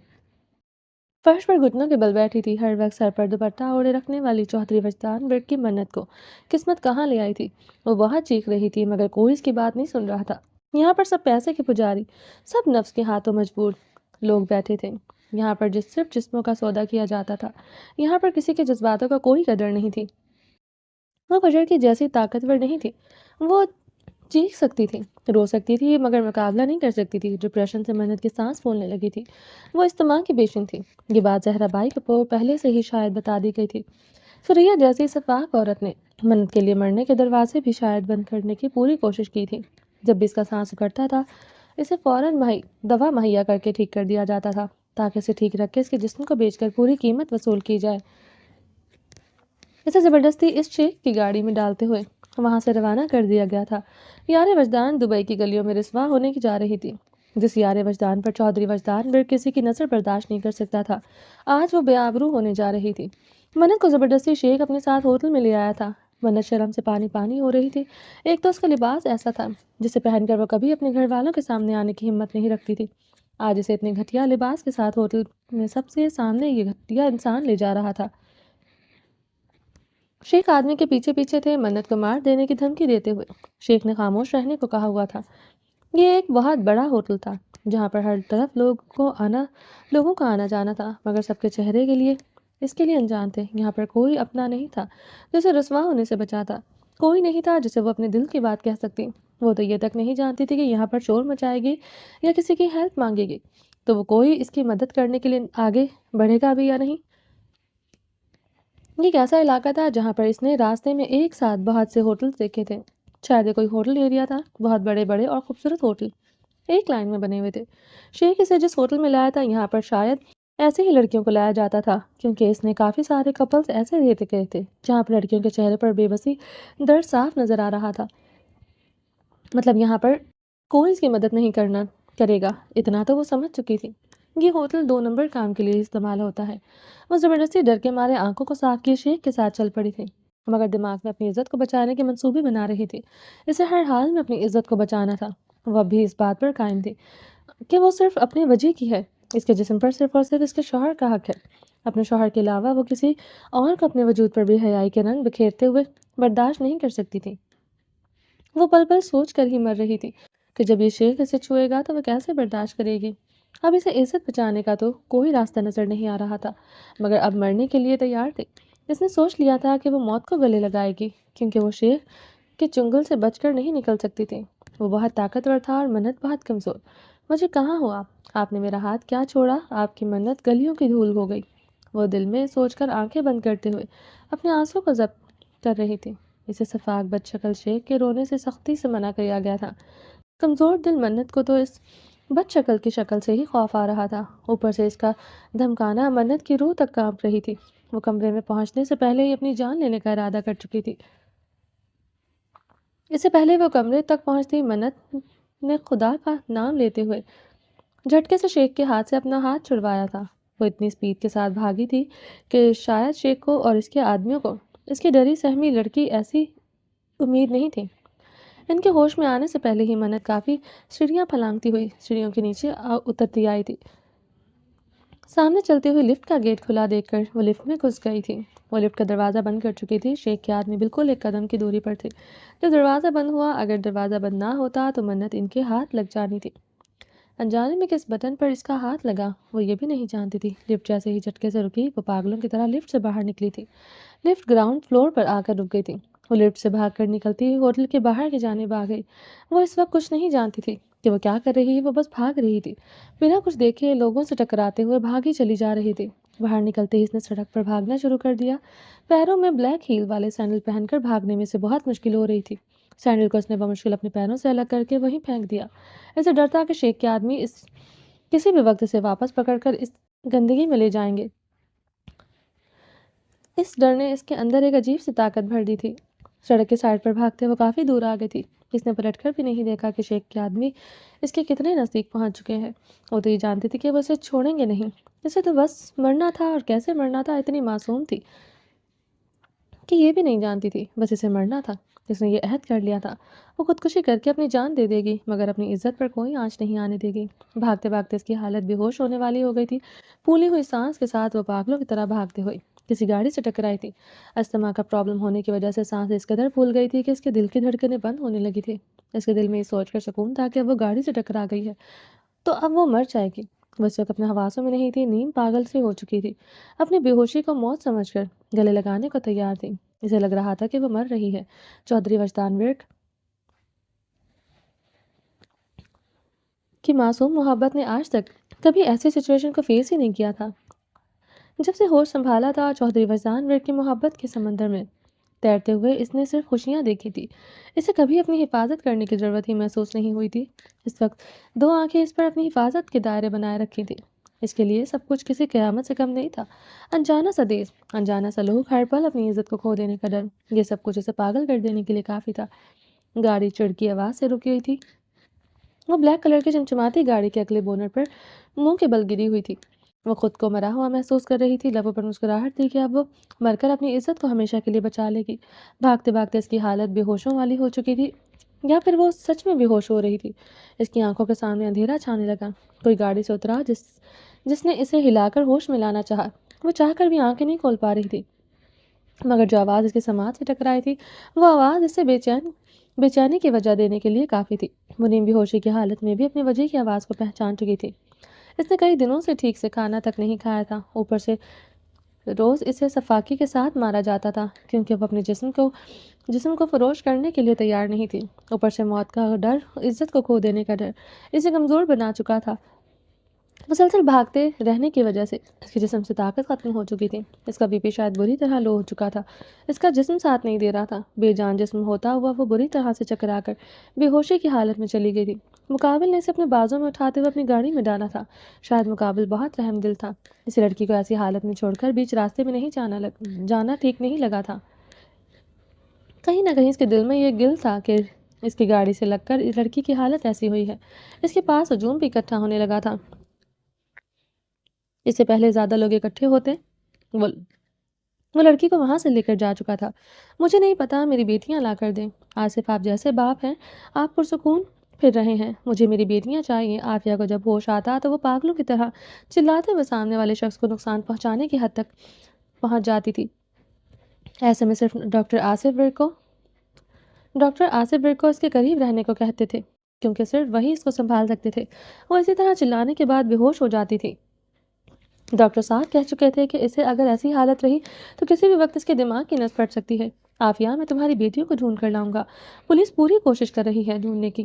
فرش پر گھٹنوں کے بل بیٹھی تھی۔ ہر وقت سر پر دوپٹہ اوڑھے رکھنے والی چوہدری وجدان برق کی منت کو قسمت کہاں لے آئی تھی۔ وہ بہت چیخ رہی تھی، مگر کوئی اس کی بات نہیں سن رہا تھا۔ یہاں پر سب پیسے کے پجاری، سب نفس کے ہاتھوں مجبور لوگ بیٹھے تھے۔ یہاں پر صرف جسموں کا سودا کیا جاتا تھا۔ یہاں پر کسی کے جذباتوں کا کوئی قدر نہیں تھی۔ وہ فجر کی جیسی طاقتور نہیں تھی۔ وہ چیخ سکتی تھی، رو سکتی تھی، مگر مقابلہ نہیں کر سکتی تھی۔ ڈپریشن سے منت کی سانس پھولنے لگی تھی۔ وہ استماع کی پیشن تھی۔ یہ بات زہرا بائی کو پہلے سے ہی شاید بتا دی گئی تھی۔ سوریا جیسی شفاف عورت نے منت کے لیے مرنے کے دروازے بھی شاید بند کرنے کی پوری کوشش کی تھی۔ جب بھی اس کا سانس اکڑتا تھا، اسے فوراً دوا مہیا کر کے ٹھیک کر دیا جاتا تھا، تاکہ اسے ٹھیک رکھ کے اس کے جسم کو بیچ کر پوری قیمت وصول کی جائے۔ اسے زبردستی اس شیخ کی گاڑی میں ڈالتے ہوئے وہاں سے روانہ کر دیا گیا تھا۔ یار وجدان دبئی کی گلیوں میں رسوا ہونے کی جا رہی تھی۔ جس یار وجدان پر چودھری وجدان برق کسی کی نظر برداشت نہیں کر سکتا تھا، آج وہ بے آبرو ہونے جا رہی تھی۔ منت کو زبردستی شیخ اپنے ساتھ ہوٹل میں لے آیا تھا۔ منت شرم سے پانی پانی ہو رہی تھی۔ ایک تو اس کا لباس ایسا تھا جسے پہن کر وہ کبھی اپنے گھر والوں کے سامنے آنے کی ہمت نہیں رکھتی تھی۔ آج اسے اتنے گھٹیا لباس کے ساتھ ہوٹل میں سب سے سامنے یہ گھٹیا انسان لے جا رہا تھا۔ شیخ آدمی کے پیچھے پیچھے تھے، منت کو مار دینے کی دھمکی دیتے ہوئے۔ شیخ نے خاموش رہنے کو کہا ہوا تھا۔ یہ ایک بہت بڑا ہوٹل تھا، جہاں پر ہر طرف لوگوں کا آنا جانا تھا، مگر سب کے چہرے کے لیے اس کے لیے انجان تھے۔ یہاں پر کوئی اپنا نہیں تھا جسے رسوا ہونے سے بچاتا، کوئی نہیں تھا جسے وہ اپنے دل کی بات کہہ سکتی۔ وہ تو یہ تک نہیں جانتی تھی کہ یہاں پر شور مچائے گی یا کسی کی ہیلپ مانگے گی تو وہ کوئی اس کی مدد کرنے کے لیے آگے بڑھے گا بھی یا نہیں۔ یہ ایک ایسا علاقہ تھا جہاں پر اس نے راستے میں ایک ساتھ بہت سے ہوٹل دیکھے تھے۔ شاید یہ کوئی ہوٹل ایریا تھا، بہت بڑے بڑے اور خوبصورت ہوٹل ایک لائن میں بنے ہوئے تھے۔ شیخ اسے جس ہوٹل میں لایا تھا، یہاں پر شاید ایسے ہی لڑکیوں کو لایا جاتا تھا، کیونکہ اس نے کافی سارے کپلز ایسے دیکھے گئے تھے جہاں پر لڑکیوں کے چہرے پر بے بسی درد صاف نظر آ رہا تھا۔ مطلب یہاں پر کوئی اس کی مدد نہیں کرے گا، اتنا تو وہ سمجھ چکی تھی۔ یہ ہوٹل 2 نمبر کام کے لیے استعمال ہوتا ہے۔ وہ زبردستی ڈر کے مارے آنکھوں کو صاف کیے شیخ کے ساتھ چل پڑی تھی، مگر دماغ میں اپنی عزت کو بچانے کے منصوبے بنا رہی تھی۔ اسے ہر حال میں اپنی عزت کو بچانا تھا۔ وہ اب بھی اس بات پر قائم تھی کہ وہ صرف اپنے وجی کی ہے۔ اس کے جسم پر صرف اور صرف اس کے شوہر کا حق ہے۔ اپنے شوہر کے علاوہ وہ کسی اور کو اپنے وجود پر بے حیائی کے رنگ بکھیرتے ہوئے برداشت نہیں کر سکتی تھی۔ وہ پل پل سوچ کر ہی مر رہی تھی کہ جب یہ شیخ اسے چھوئے گا تو وہ کیسے برداشت کرے گی۔ اب اسے عزت بچانے کا تو کوئی راستہ نظر نہیں آ رہا تھا، مگر اب مرنے کے لیے تیار تھی۔ اس نے سوچ لیا تھا کہ وہ موت کو گلے لگائے گی، کیونکہ وہ شیخ کے چنگل سے بچ کر نہیں نکل سکتی تھی۔ وہ بہت طاقتور تھا اور منت بہت کمزور۔ مجھے کہاں ہو آپ نے میرا ہاتھ کیا چھوڑا؟ آپ کی منت گلیوں کی دھول ہو گئی۔ وہ دل میں سوچ کر آنکھیں بند کرتے ہوئے اپنے آنسوں کو ضبط کر رہی تھی۔ اسے صفاق بد شکل شیخ کے رونے سے سختی سے منع کیا گیا تھا۔ کمزور دل منت کو تو اس بد شکل کی شکل سے ہی خوف آ رہا تھا، اوپر سے اس کا دھمکانا منت کی روح تک کانپ رہی تھی۔ وہ کمرے میں پہنچنے سے پہلے ہی اپنی جان لینے کا ارادہ کر چکی تھی۔ اس سے پہلے وہ کمرے تک پہنچتی منت نے خدا کا نام لیتے ہوئے جھٹکے سے شیخ کے ہاتھ سے اپنا ہاتھ چھڑوایا تھا۔ وہ اتنی سپیڈ کے ساتھ بھاگی تھی کہ شاید شیخ کو اور اس کے آدمیوں کو اس کی ڈری سہمی لڑکی ایسی امید نہیں تھی۔ ان کے ہوش میں آنے سے پہلے ہی منت کافی سیڑھیاں پھلانگتی ہوئی سیڑھیوں کے نیچے اترتی آئی تھی۔ سامنے چلتی ہوئی لفٹ کا گیٹ کھلا دیکھ کر وہ لفٹ میں گھس گئی تھی۔ وہ لفٹ کا دروازہ بند کر چکی تھی۔ شیخ کے آدمی بالکل ایک قدم کی دوری پر تھے۔ جب دروازہ بند ہوا، اگر دروازہ بند نہ ہوتا تو منت ان کے ہاتھ لگ جانی تھی۔ انجانے میں کس بٹن پر اس کا ہاتھ لگا وہ یہ بھی نہیں جانتی تھی۔ لفٹ جیسے ہی جھٹکے سے رکی، وہ پاگلوں کی طرح لفٹ سے باہر نکلی تھی۔ لفٹ گراؤنڈ فلور پر آ کر رک گئی تھی۔ وہ لفٹ سے بھاگ کر نکلتی ہوٹل کے باہر کی جانب آ گئی۔ وہ اس وقت کچھ نہیں جانتی تھی کہ وہ کیا کر رہی ہے، وہ بس بھاگ رہی تھی۔ بنا کچھ دیکھے لوگوں سے ٹکراتے ہوئے بھاگی چلی جا رہی تھی۔ باہر نکلتے ہی اس نے سڑک پر بھاگنا شروع کر دیا۔ پیروں میں بلیک ہیل والے سینڈل پہن کر بھاگنے میں سے بہت مشکل ہو رہی تھی۔ سینڈل کو اس نے بمشکل اپنے پیروں سے الگ کر کے وہیں پھینک دیا۔ اسے ڈر تھا کہ شیخ کے آدمی کسی بھی وقت اسے واپس پکڑ کر اس گندگی میں لے جائیں گے۔ اس ڈر نے اس کے اندر ایک عجیب سی طاقت بھر دی تھی۔ سڑک کے سائڈ پر بھاگتے وہ کافی دور آ گئی تھی۔ اس نے پلٹ کر بھی نہیں دیکھا کہ شیخ کے آدمی اس کے کتنے نزدیک پہنچ چکے ہیں۔ وہ تو یہ جانتی تھی کہ وہ اسے چھوڑیں گے نہیں۔ اسے تو بس مرنا تھا، اور کیسے مرنا تھا، اتنی معصوم تھی کہ یہ بھی نہیں جانتی تھی، بس اسے مرنا تھا۔ اس نے یہ عہد کر لیا تھا وہ خودکشی کر کے اپنی جان دے دے گی، مگر اپنی عزت پر کوئی آنچ نہیں آنے دے گی۔ بھاگتے بھاگتے اس کی حالت بے ہوش ہونے والی ہو گئی تھی۔ پھولی ہوئی سانس کے ساتھ وہ پاگلوں کی طرح بھاگتے ہوئے کسی گاڑی سے ٹکرائی تھی۔ استھما کا پرابلم ہونے کی وجہ سے سانس اس قدر پھول گئی تھی کہ اس کے دل کی دھڑکنیں بند ہونے لگی تھی۔ اس کے دل میں یہ سوچ کر سکون تھا کہ اب وہ گاڑی سے ٹکرا گئی ہے تو اب وہ مر جائے گی۔ وہ اس وقت اپنے حواسوں میں نہیں تھی، نیم پاگل سی ہو چکی تھی، اپنی بے ہوشی کو موت سمجھ کر گلے لگانے کو تیار تھی۔ اسے لگ رہا تھا کہ وہ مر رہی ہے۔ چودھری وجدان ورک کی معصوم محبت نے آج تک کبھی ایسی سچویشن کو فیس ہی نہیں کیا تھا۔ جب سے ہوش سنبھالا تھا، چودھری وجدان ورک کی محبت کے سمندر میں تیرتے ہوئے اس نے صرف خوشیاں دیکھی تھی۔ اسے کبھی اپنی حفاظت کرنے کی ضرورت ہی محسوس نہیں ہوئی تھی۔ اس وقت دو آنکھیں اس پر اپنی حفاظت کے دائرے بنائے رکھی تھی۔ اس کے لیے سب کچھ کسی قیامت سے کم نہیں تھا۔ انجانا سا دیس، انجانا سا لوگ، ہر پل اپنی عزت کو کھو دینے کا ڈر، یہ سب کچھ اسے پاگل کر دینے کے لیے کافی تھا۔ گاڑی چڑکی آواز سے رکی ہوئی تھی۔ وہ بلیک کلر کی چمچماتی گاڑی کے اگلے بونٹ پر منہ کے بل گری ہوئی تھی۔ وہ خود کو مرا ہوا محسوس کر رہی تھی۔ لبوں پر مسکراہٹ تھی کہ اب وہ مر کر اپنی عزت کو ہمیشہ کے لیے بچا لے گی۔ بھاگتے بھاگتے اس کی حالت بے ہوشوں والی ہو چکی تھی، یا پھر وہ سچ میں بے ہوش ہو رہی تھی۔ اس کی آنکھوں کے سامنے اندھیرا چھانے لگا۔ کوئی گاڑی سے اترا جس نے اسے ہلا کر ہوش میں لانا چاہا۔ وہ چاہ کر بھی آنکھیں نہیں کھول پا رہی تھی، مگر جو آواز اس کے سماعت سے ٹکرائی تھی وہ آواز اسے بے چینی کی وجہ دینے کے لیے کافی تھی۔ وہ نیم بے ہوشی کی حالت میں بھی اپنی وجہ کی آواز کو پہچان چکی تھی۔ اس نے کئی دنوں سے ٹھیک سے کھانا تک نہیں کھایا تھا، اوپر سے روز اسے صفاقی کے ساتھ مارا جاتا تھا کیونکہ وہ اپنے جسم کو فروش کرنے کے لیے تیار نہیں تھی۔ اوپر سے موت کا ڈر، عزت کو کھو دینے کا ڈر اسے کمزور بنا چکا تھا۔ مسلسل بھاگتے رہنے کی وجہ سے اس کے جسم سے طاقت ختم ہو چکی تھی۔ اس کا بی پی شاید بری طرح لو ہو چکا تھا۔ اس کا جسم ساتھ نہیں دے رہا تھا۔ بے جان جسم ہوتا ہوا وہ بری طرح سے چکرا کر بے ہوشی کی حالت میں چلی گئی تھی۔ مقابل نے اسے اپنے بازوں میں اٹھاتے ہوئے اپنی گاڑی میں ڈالا تھا۔ شاید مقابل بہت رحم دل تھا۔ اس لڑکی کو ایسی حالت میں چھوڑ کر بیچ راستے میں نہیں جانا ٹھیک نہیں لگا تھا۔ کہیں نہ کہیں اس کے دل میں یہ گل تھا کہ اس کی گاڑی سے لگ کر اس لڑکی کی حالت ایسی ہوئی ہے۔ اس کے پاس ہجوم بھی اکٹھا ہونے لگا تھا۔ اس سے پہلے زیادہ لوگ اکٹھے ہوتے وہ لڑکی کو وہاں سے لے کر جا چکا تھا۔ مجھے نہیں پتا، میری بیٹیاں لا کر دیں۔ آصف، آپ جیسے باپ ہیں، آپ پرسکون پھر رہے ہیں، مجھے میری بیٹیاں چاہیے۔ عافیہ کو جب ہوش آتا تو وہ پاگلوں کی طرح چلاتے ہوئے سامنے والے شخص کو نقصان پہنچانے کی حد تک پہنچ جاتی تھی۔ ایسے میں صرف ڈاکٹر آصف ورک کو اس کے قریب رہنے کو کہتے تھے کیونکہ صرف وہی اس کو سنبھال سکتے تھے۔ وہ اسی طرح چلانے کے بعد بے ہوش ہو جاتی تھی۔ ڈاکٹر صاحب کہہ چکے تھے کہ اسے اگر ایسی حالت رہی تو کسی بھی وقت اس کے دماغ کی نس پھٹ سکتی ہے۔ عافیہ، میں تمہاری بیٹیوں کو ڈھونڈ کر لاؤں گا۔ پولیس پوری کوشش کر رہی ہے ڈھونڈنے کی۔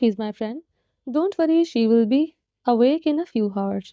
She's my friend. Don't worry, she will be awake in a few hours.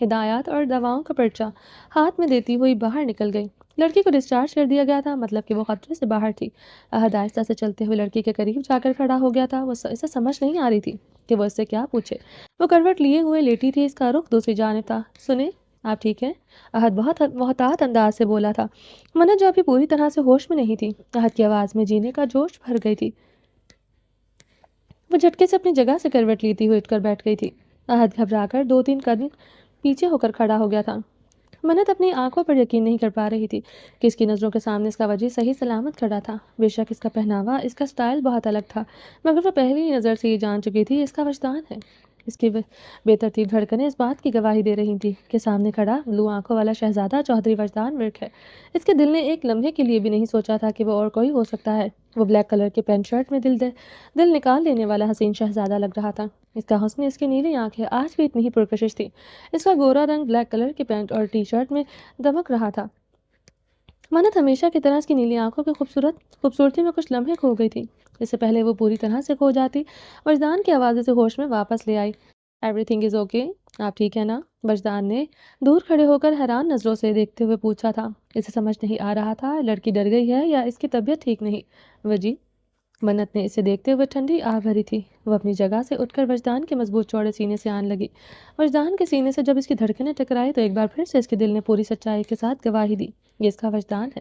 ہدایات اور دواؤں کا پرچہ ہاتھ میں دیتی ہوئی باہر نکل گئی۔ لڑکی کو ڈسچارج کر دیا گیا تھا، مطلب کہ وہ خطرے سے باہر تھی۔ احد آہستہ سے چلتے ہوئے لڑکی کے قریب جا کر کھڑا ہو گیا تھا۔ وہ اسے سمجھ نہیں آ رہی تھی کہ وہ اس سے کیا پوچھے۔ وہ کروٹ لیے ہوئے لیٹی تھی، اس کا رخ دوسری جانب تھا۔ سنیں، آپ ٹھیک ہیں؟ احد بہت محتاط انداز سے بولا تھا۔ منت جو ابھی پوری طرح سے ہوش میں نہیں تھی، احد کی آواز میں جینے کا جوش بھر گئی تھی۔ وہ جھٹکے سے اپنی جگہ سے کروٹ لیتی ہوئی اٹھ کر بیٹھ گئی تھی۔ احد گھبرا کر 2-3 قدم پیچھے ہو کر کھڑا ہو گیا تھا۔ منت اپنی آنکھوں پر یقین نہیں کر پا رہی تھی کہ اس کی نظروں کے سامنے اس کا وجی صحیح سلامت کھڑا تھا۔ بے شک اس کا پہناوا، اس کا سٹائل بہت الگ تھا، مگر وہ پہلی ہی نظر سے یہ جان چکی تھی اس کا وجدان ہے۔ اس کی بے ترتیب دھڑکنیں اس بات کی گواہی دے رہی تھی کہ سامنے کھڑا بلو آنکھوں والا شہزادہ چودھری وجدان ورک ہے۔ اس کے دل نے ایک لمحے کے لیے بھی نہیں سوچا تھا کہ وہ اور کوئی ہو سکتا ہے۔ وہ بلیک کلر کے پینٹ شرٹ میں دل نکال لینے والا حسین شہزادہ لگ رہا تھا۔ اس کا حسن، اس کی نیلی آنکھیں آج بھی اتنی ہی پرکشش تھی۔ اس کا گورا رنگ بلیک کلر کے پینٹ اور ٹی شرٹ میں دمک رہا تھا۔ منت ہمیشہ کی طرح اس کی نیلی آنکھوں کی خوبصورتی میں کچھ لمحے کھو گئی تھی۔ اس سے پہلے وہ پوری طرح سے کھو جاتی، وجدان کی آوازیں سے ہوش میں واپس لے آئی۔ ایوری تھنگ از اوکے، آپ ٹھیک ہے نا؟ وجدان نے دور کھڑے ہو کر حیران نظروں سے دیکھتے ہوئے پوچھا تھا۔ اسے سمجھ نہیں آ رہا تھا لڑکی ڈر گئی ہے یا اس کی طبیعت ٹھیک نہیں۔ وجی، منت نے اسے دیکھتے ہوئے ٹھنڈی آہ بھری تھی۔ وہ اپنی جگہ سے اٹھ کر وجدان کے مضبوط چوڑے سینے سے آن لگی۔ وجدان کے سینے سے جب اس کی دھڑکنیں ٹکرائی تو ایک بار پھر سے اس کے دل نے پوری سچائی کے ساتھ گواہی دی، یہ اس کا وجدان ہے۔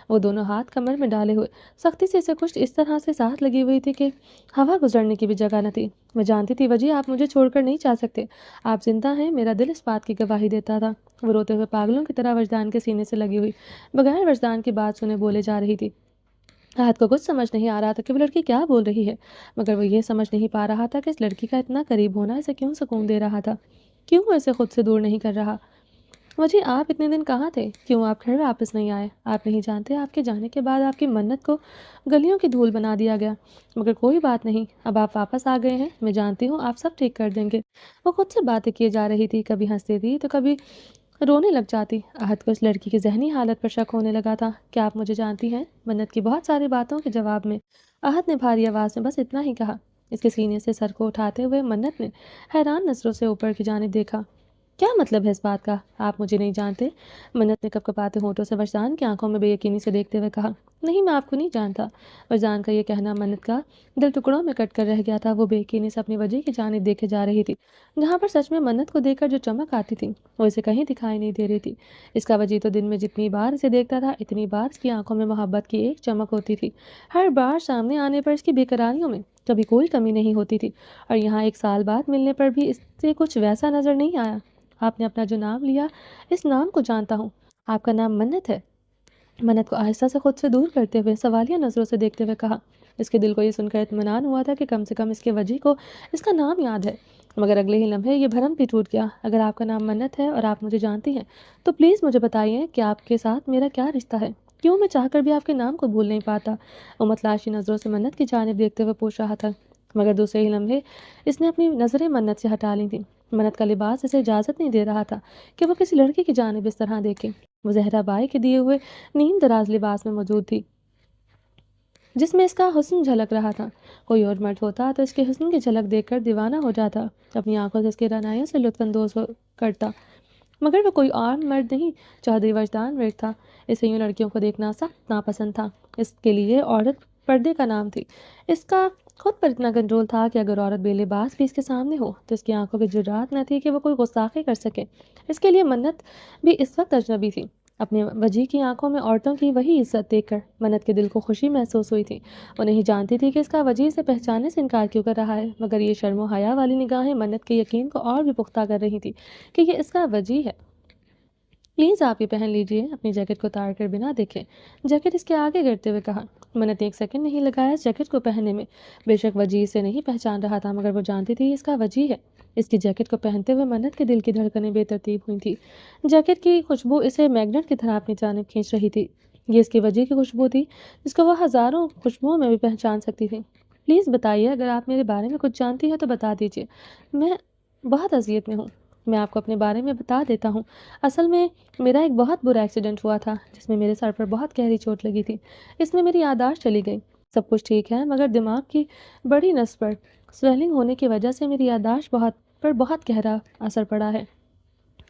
وہ دونوں ہاتھ کمر میں ڈالے ہوئے سختی سے اسے کچھ اس طرح سے ساتھ لگی ہوئی تھی کہ ہوا گزرنے کی بھی جگہ نہ تھی۔ وہ جانتی تھی وجی آپ مجھے چھوڑ کر نہیں جا سکتے، آپ زندہ ہیں، میرا دل اس بات کی گواہی دیتا تھا۔ وہ روتے ہوئے پاگلوں کی طرح وجدان کے سینے سے لگی ہوئی بغیر وجدان کی بات سنے بولے جا رہی تھی۔ احد کو کچھ سمجھ نہیں آ رہا تھا کہ وہ لڑکی کیا بول رہی ہے، مگر وہ یہ سمجھ نہیں پا رہا تھا کہ اس لڑکی کا اتنا قریب ہونا اسے کیوں سکون دے رہا تھا، کیوں وہ اسے خود سے دور نہیں کر رہا۔ وجی آپ اتنے دن کہاں تھے، کیوں آپ گھر واپس نہیں آئے؟ آپ نہیں جانتے آپ کے جانے کے بعد آپ کی منت کو گلیوں کی دھول بنا دیا گیا، مگر کوئی بات نہیں، اب آپ واپس آ گئے ہیں، میں جانتی ہوں آپ سب ٹھیک کر دیں گے۔ وہ خود سے باتیں کیے جا رہی تھی، کبھی ہنستی تھی تو کبھی رونے لگ جاتی۔ احد کو اس لڑکی کی ذہنی حالت پر شک ہونے لگا تھا۔ کیا آپ مجھے جانتی ہیں؟ منت کی بہت ساری باتوں کے جواب میں احد نے بھاری آواز میں بس اتنا ہی کہا۔ اس کے سینے سے سر کو اٹھاتے ہوئے منت نے حیران نظروں سے اوپر کی جانب دیکھا۔ کیا مطلب ہے اس بات کا، آپ مجھے نہیں جانتے؟ منت نے کپکپاتے ہونٹوں سے وجدان کی آنکھوں میں بے یقینی سے دیکھتے ہوئے کہا۔ نہیں، میں آپ کو نہیں جانتا۔ وجدان کا یہ کہنا منت کا دل ٹکڑوں میں کٹ کر رہ گیا تھا۔ وہ بے یقینی سے اپنی وجہ کی جانب دیکھے جا رہی تھی، جہاں پر سچ میں منت کو دیکھ کر جو چمک آتی تھی وہ اسے کہیں دکھائی نہیں دے رہی تھی۔ اس کا وجی تو دن میں جتنی بار اسے دیکھتا تھا اتنی بار اس کی آنکھوں میں محبت کی ایک چمک ہوتی تھی۔ ہر بار سامنے آنے پر اس کی بے قراریوں میں کبھی کوئی کمی نہیں ہوتی تھی، اور یہاں 1 سال بعد ملنے پر بھی اس سے کچھ ویسا نظر نہیں آیا۔ آپ نے اپنا جو نام لیا، اس نام کو جانتا ہوں، آپ کا نام منت ہے۔ منت کو آہستہ سے خود سے دور کرتے ہوئے سوالیہ نظروں سے دیکھتے ہوئے کہا۔ اس کے دل کو یہ سن کر اطمینان ہوا تھا کہ کم سے کم اس کے وجی کو اس کا نام یاد ہے، مگر اگلے ہی لمحے یہ بھرم بھی ٹوٹ گیا۔ اگر آپ کا نام منت ہے اور آپ مجھے جانتی ہیں تو پلیز مجھے بتائیے کہ آپ کے ساتھ میرا کیا رشتہ ہے، کیوں میں چاہ کر بھی آپ کے نام کو بھول نہیں پاتا؟ وہ متلاشی نظروں سے منت کی جانب دیکھتے ہوئے پوچھ رہا تھا، مگر دوسرے ہی لمحے اس نے اپنی نظریں منت سے ہٹا لی تھیں۔ منت کا لباس اسے اجازت نہیں دے رہا تھا کہ وہ کسی لڑکی کی جانب اس طرح دیکھے۔ وہ زہرا بائی کے دیے ہوئے نیم دراز لباس میں موجود تھی، جس میں اس کا حسن جھلک رہا تھا۔ کوئی اور مرد ہوتا تو اس کے حسن کی جھلک دیکھ کر دیوانہ ہو جاتا، اپنی آنکھوں سے اس کے رعنائیوں سے لطف اندوز کرتا، مگر وہ کوئی عام مرد نہیں، چودھری وجدان ورک تھا۔ اسے یوں لڑکیوں کو دیکھنا سخت ناپسند تھا۔ اس کے لیے عورت پردے کا نام تھی۔ اس کا خود پر اتنا کنٹرول تھا کہ اگر عورت بے لباس بھی اس کے سامنے ہو تو اس کی آنکھوں کی جرات نہ تھی کہ وہ کوئی گستاخی کر سکے۔ اس کے لیے منت بھی اس وقت اجنبی تھی۔ اپنے وجی کی آنکھوں میں عورتوں کی وہی عزت دیکھ کر منت کے دل کو خوشی محسوس ہوئی تھی۔ وہ نہیں جانتی تھی کہ اس کا وجی سے پہچاننے سے انکار کیوں کر رہا ہے، مگر یہ شرم و حیا والی نگاہیں منت کے یقین کو اور بھی پختہ کر رہی تھی کہ یہ اس کا وجی ہے۔ پلیز آپ یہ پہن لیجئے، اپنی جیکٹ کو اتار کر بنا دیکھے، جیکٹ اس کے آگے گرتے ہوئے کہا۔ منت نے 1 سیکنڈ نہیں لگایا اس جیکٹ کو پہننے میں۔ بے شک وجی اسے نہیں پہچان رہا تھا، مگر وہ جانتی تھی اس کا وجی ہے۔ اس کی جیکٹ کو پہنتے ہوئے منت کے دل کی دھڑکنیں بے ترتیب ہوئی تھی۔ جیکٹ کی خوشبو اسے میگنیٹ کی طرح اپنی جانب کھینچ رہی تھی۔ یہ اس کی وجی کی خوشبو تھی، جس کو وہ ہزاروں خوشبوؤں میں بھی پہچان سکتی تھی۔ پلیز بتائیے، اگر آپ میرے بارے میں کچھ جانتی ہیں تو بتا دیجیے، میں بہت اذیت میں ہوں۔ میں آپ کو اپنے بارے میں بتا دیتا ہوں۔ اصل میں میرا ایک بہت برا ایکسیڈنٹ ہوا تھا، جس میں میرے سر پر بہت گہری چوٹ لگی تھی۔ اس میں میری یادداشت چلی گئی۔ سب کچھ ٹھیک ہے، مگر دماغ کی بڑی نس پر سویلنگ ہونے کی وجہ سے میری یادداشت پر بہت گہرا اثر پڑا ہے۔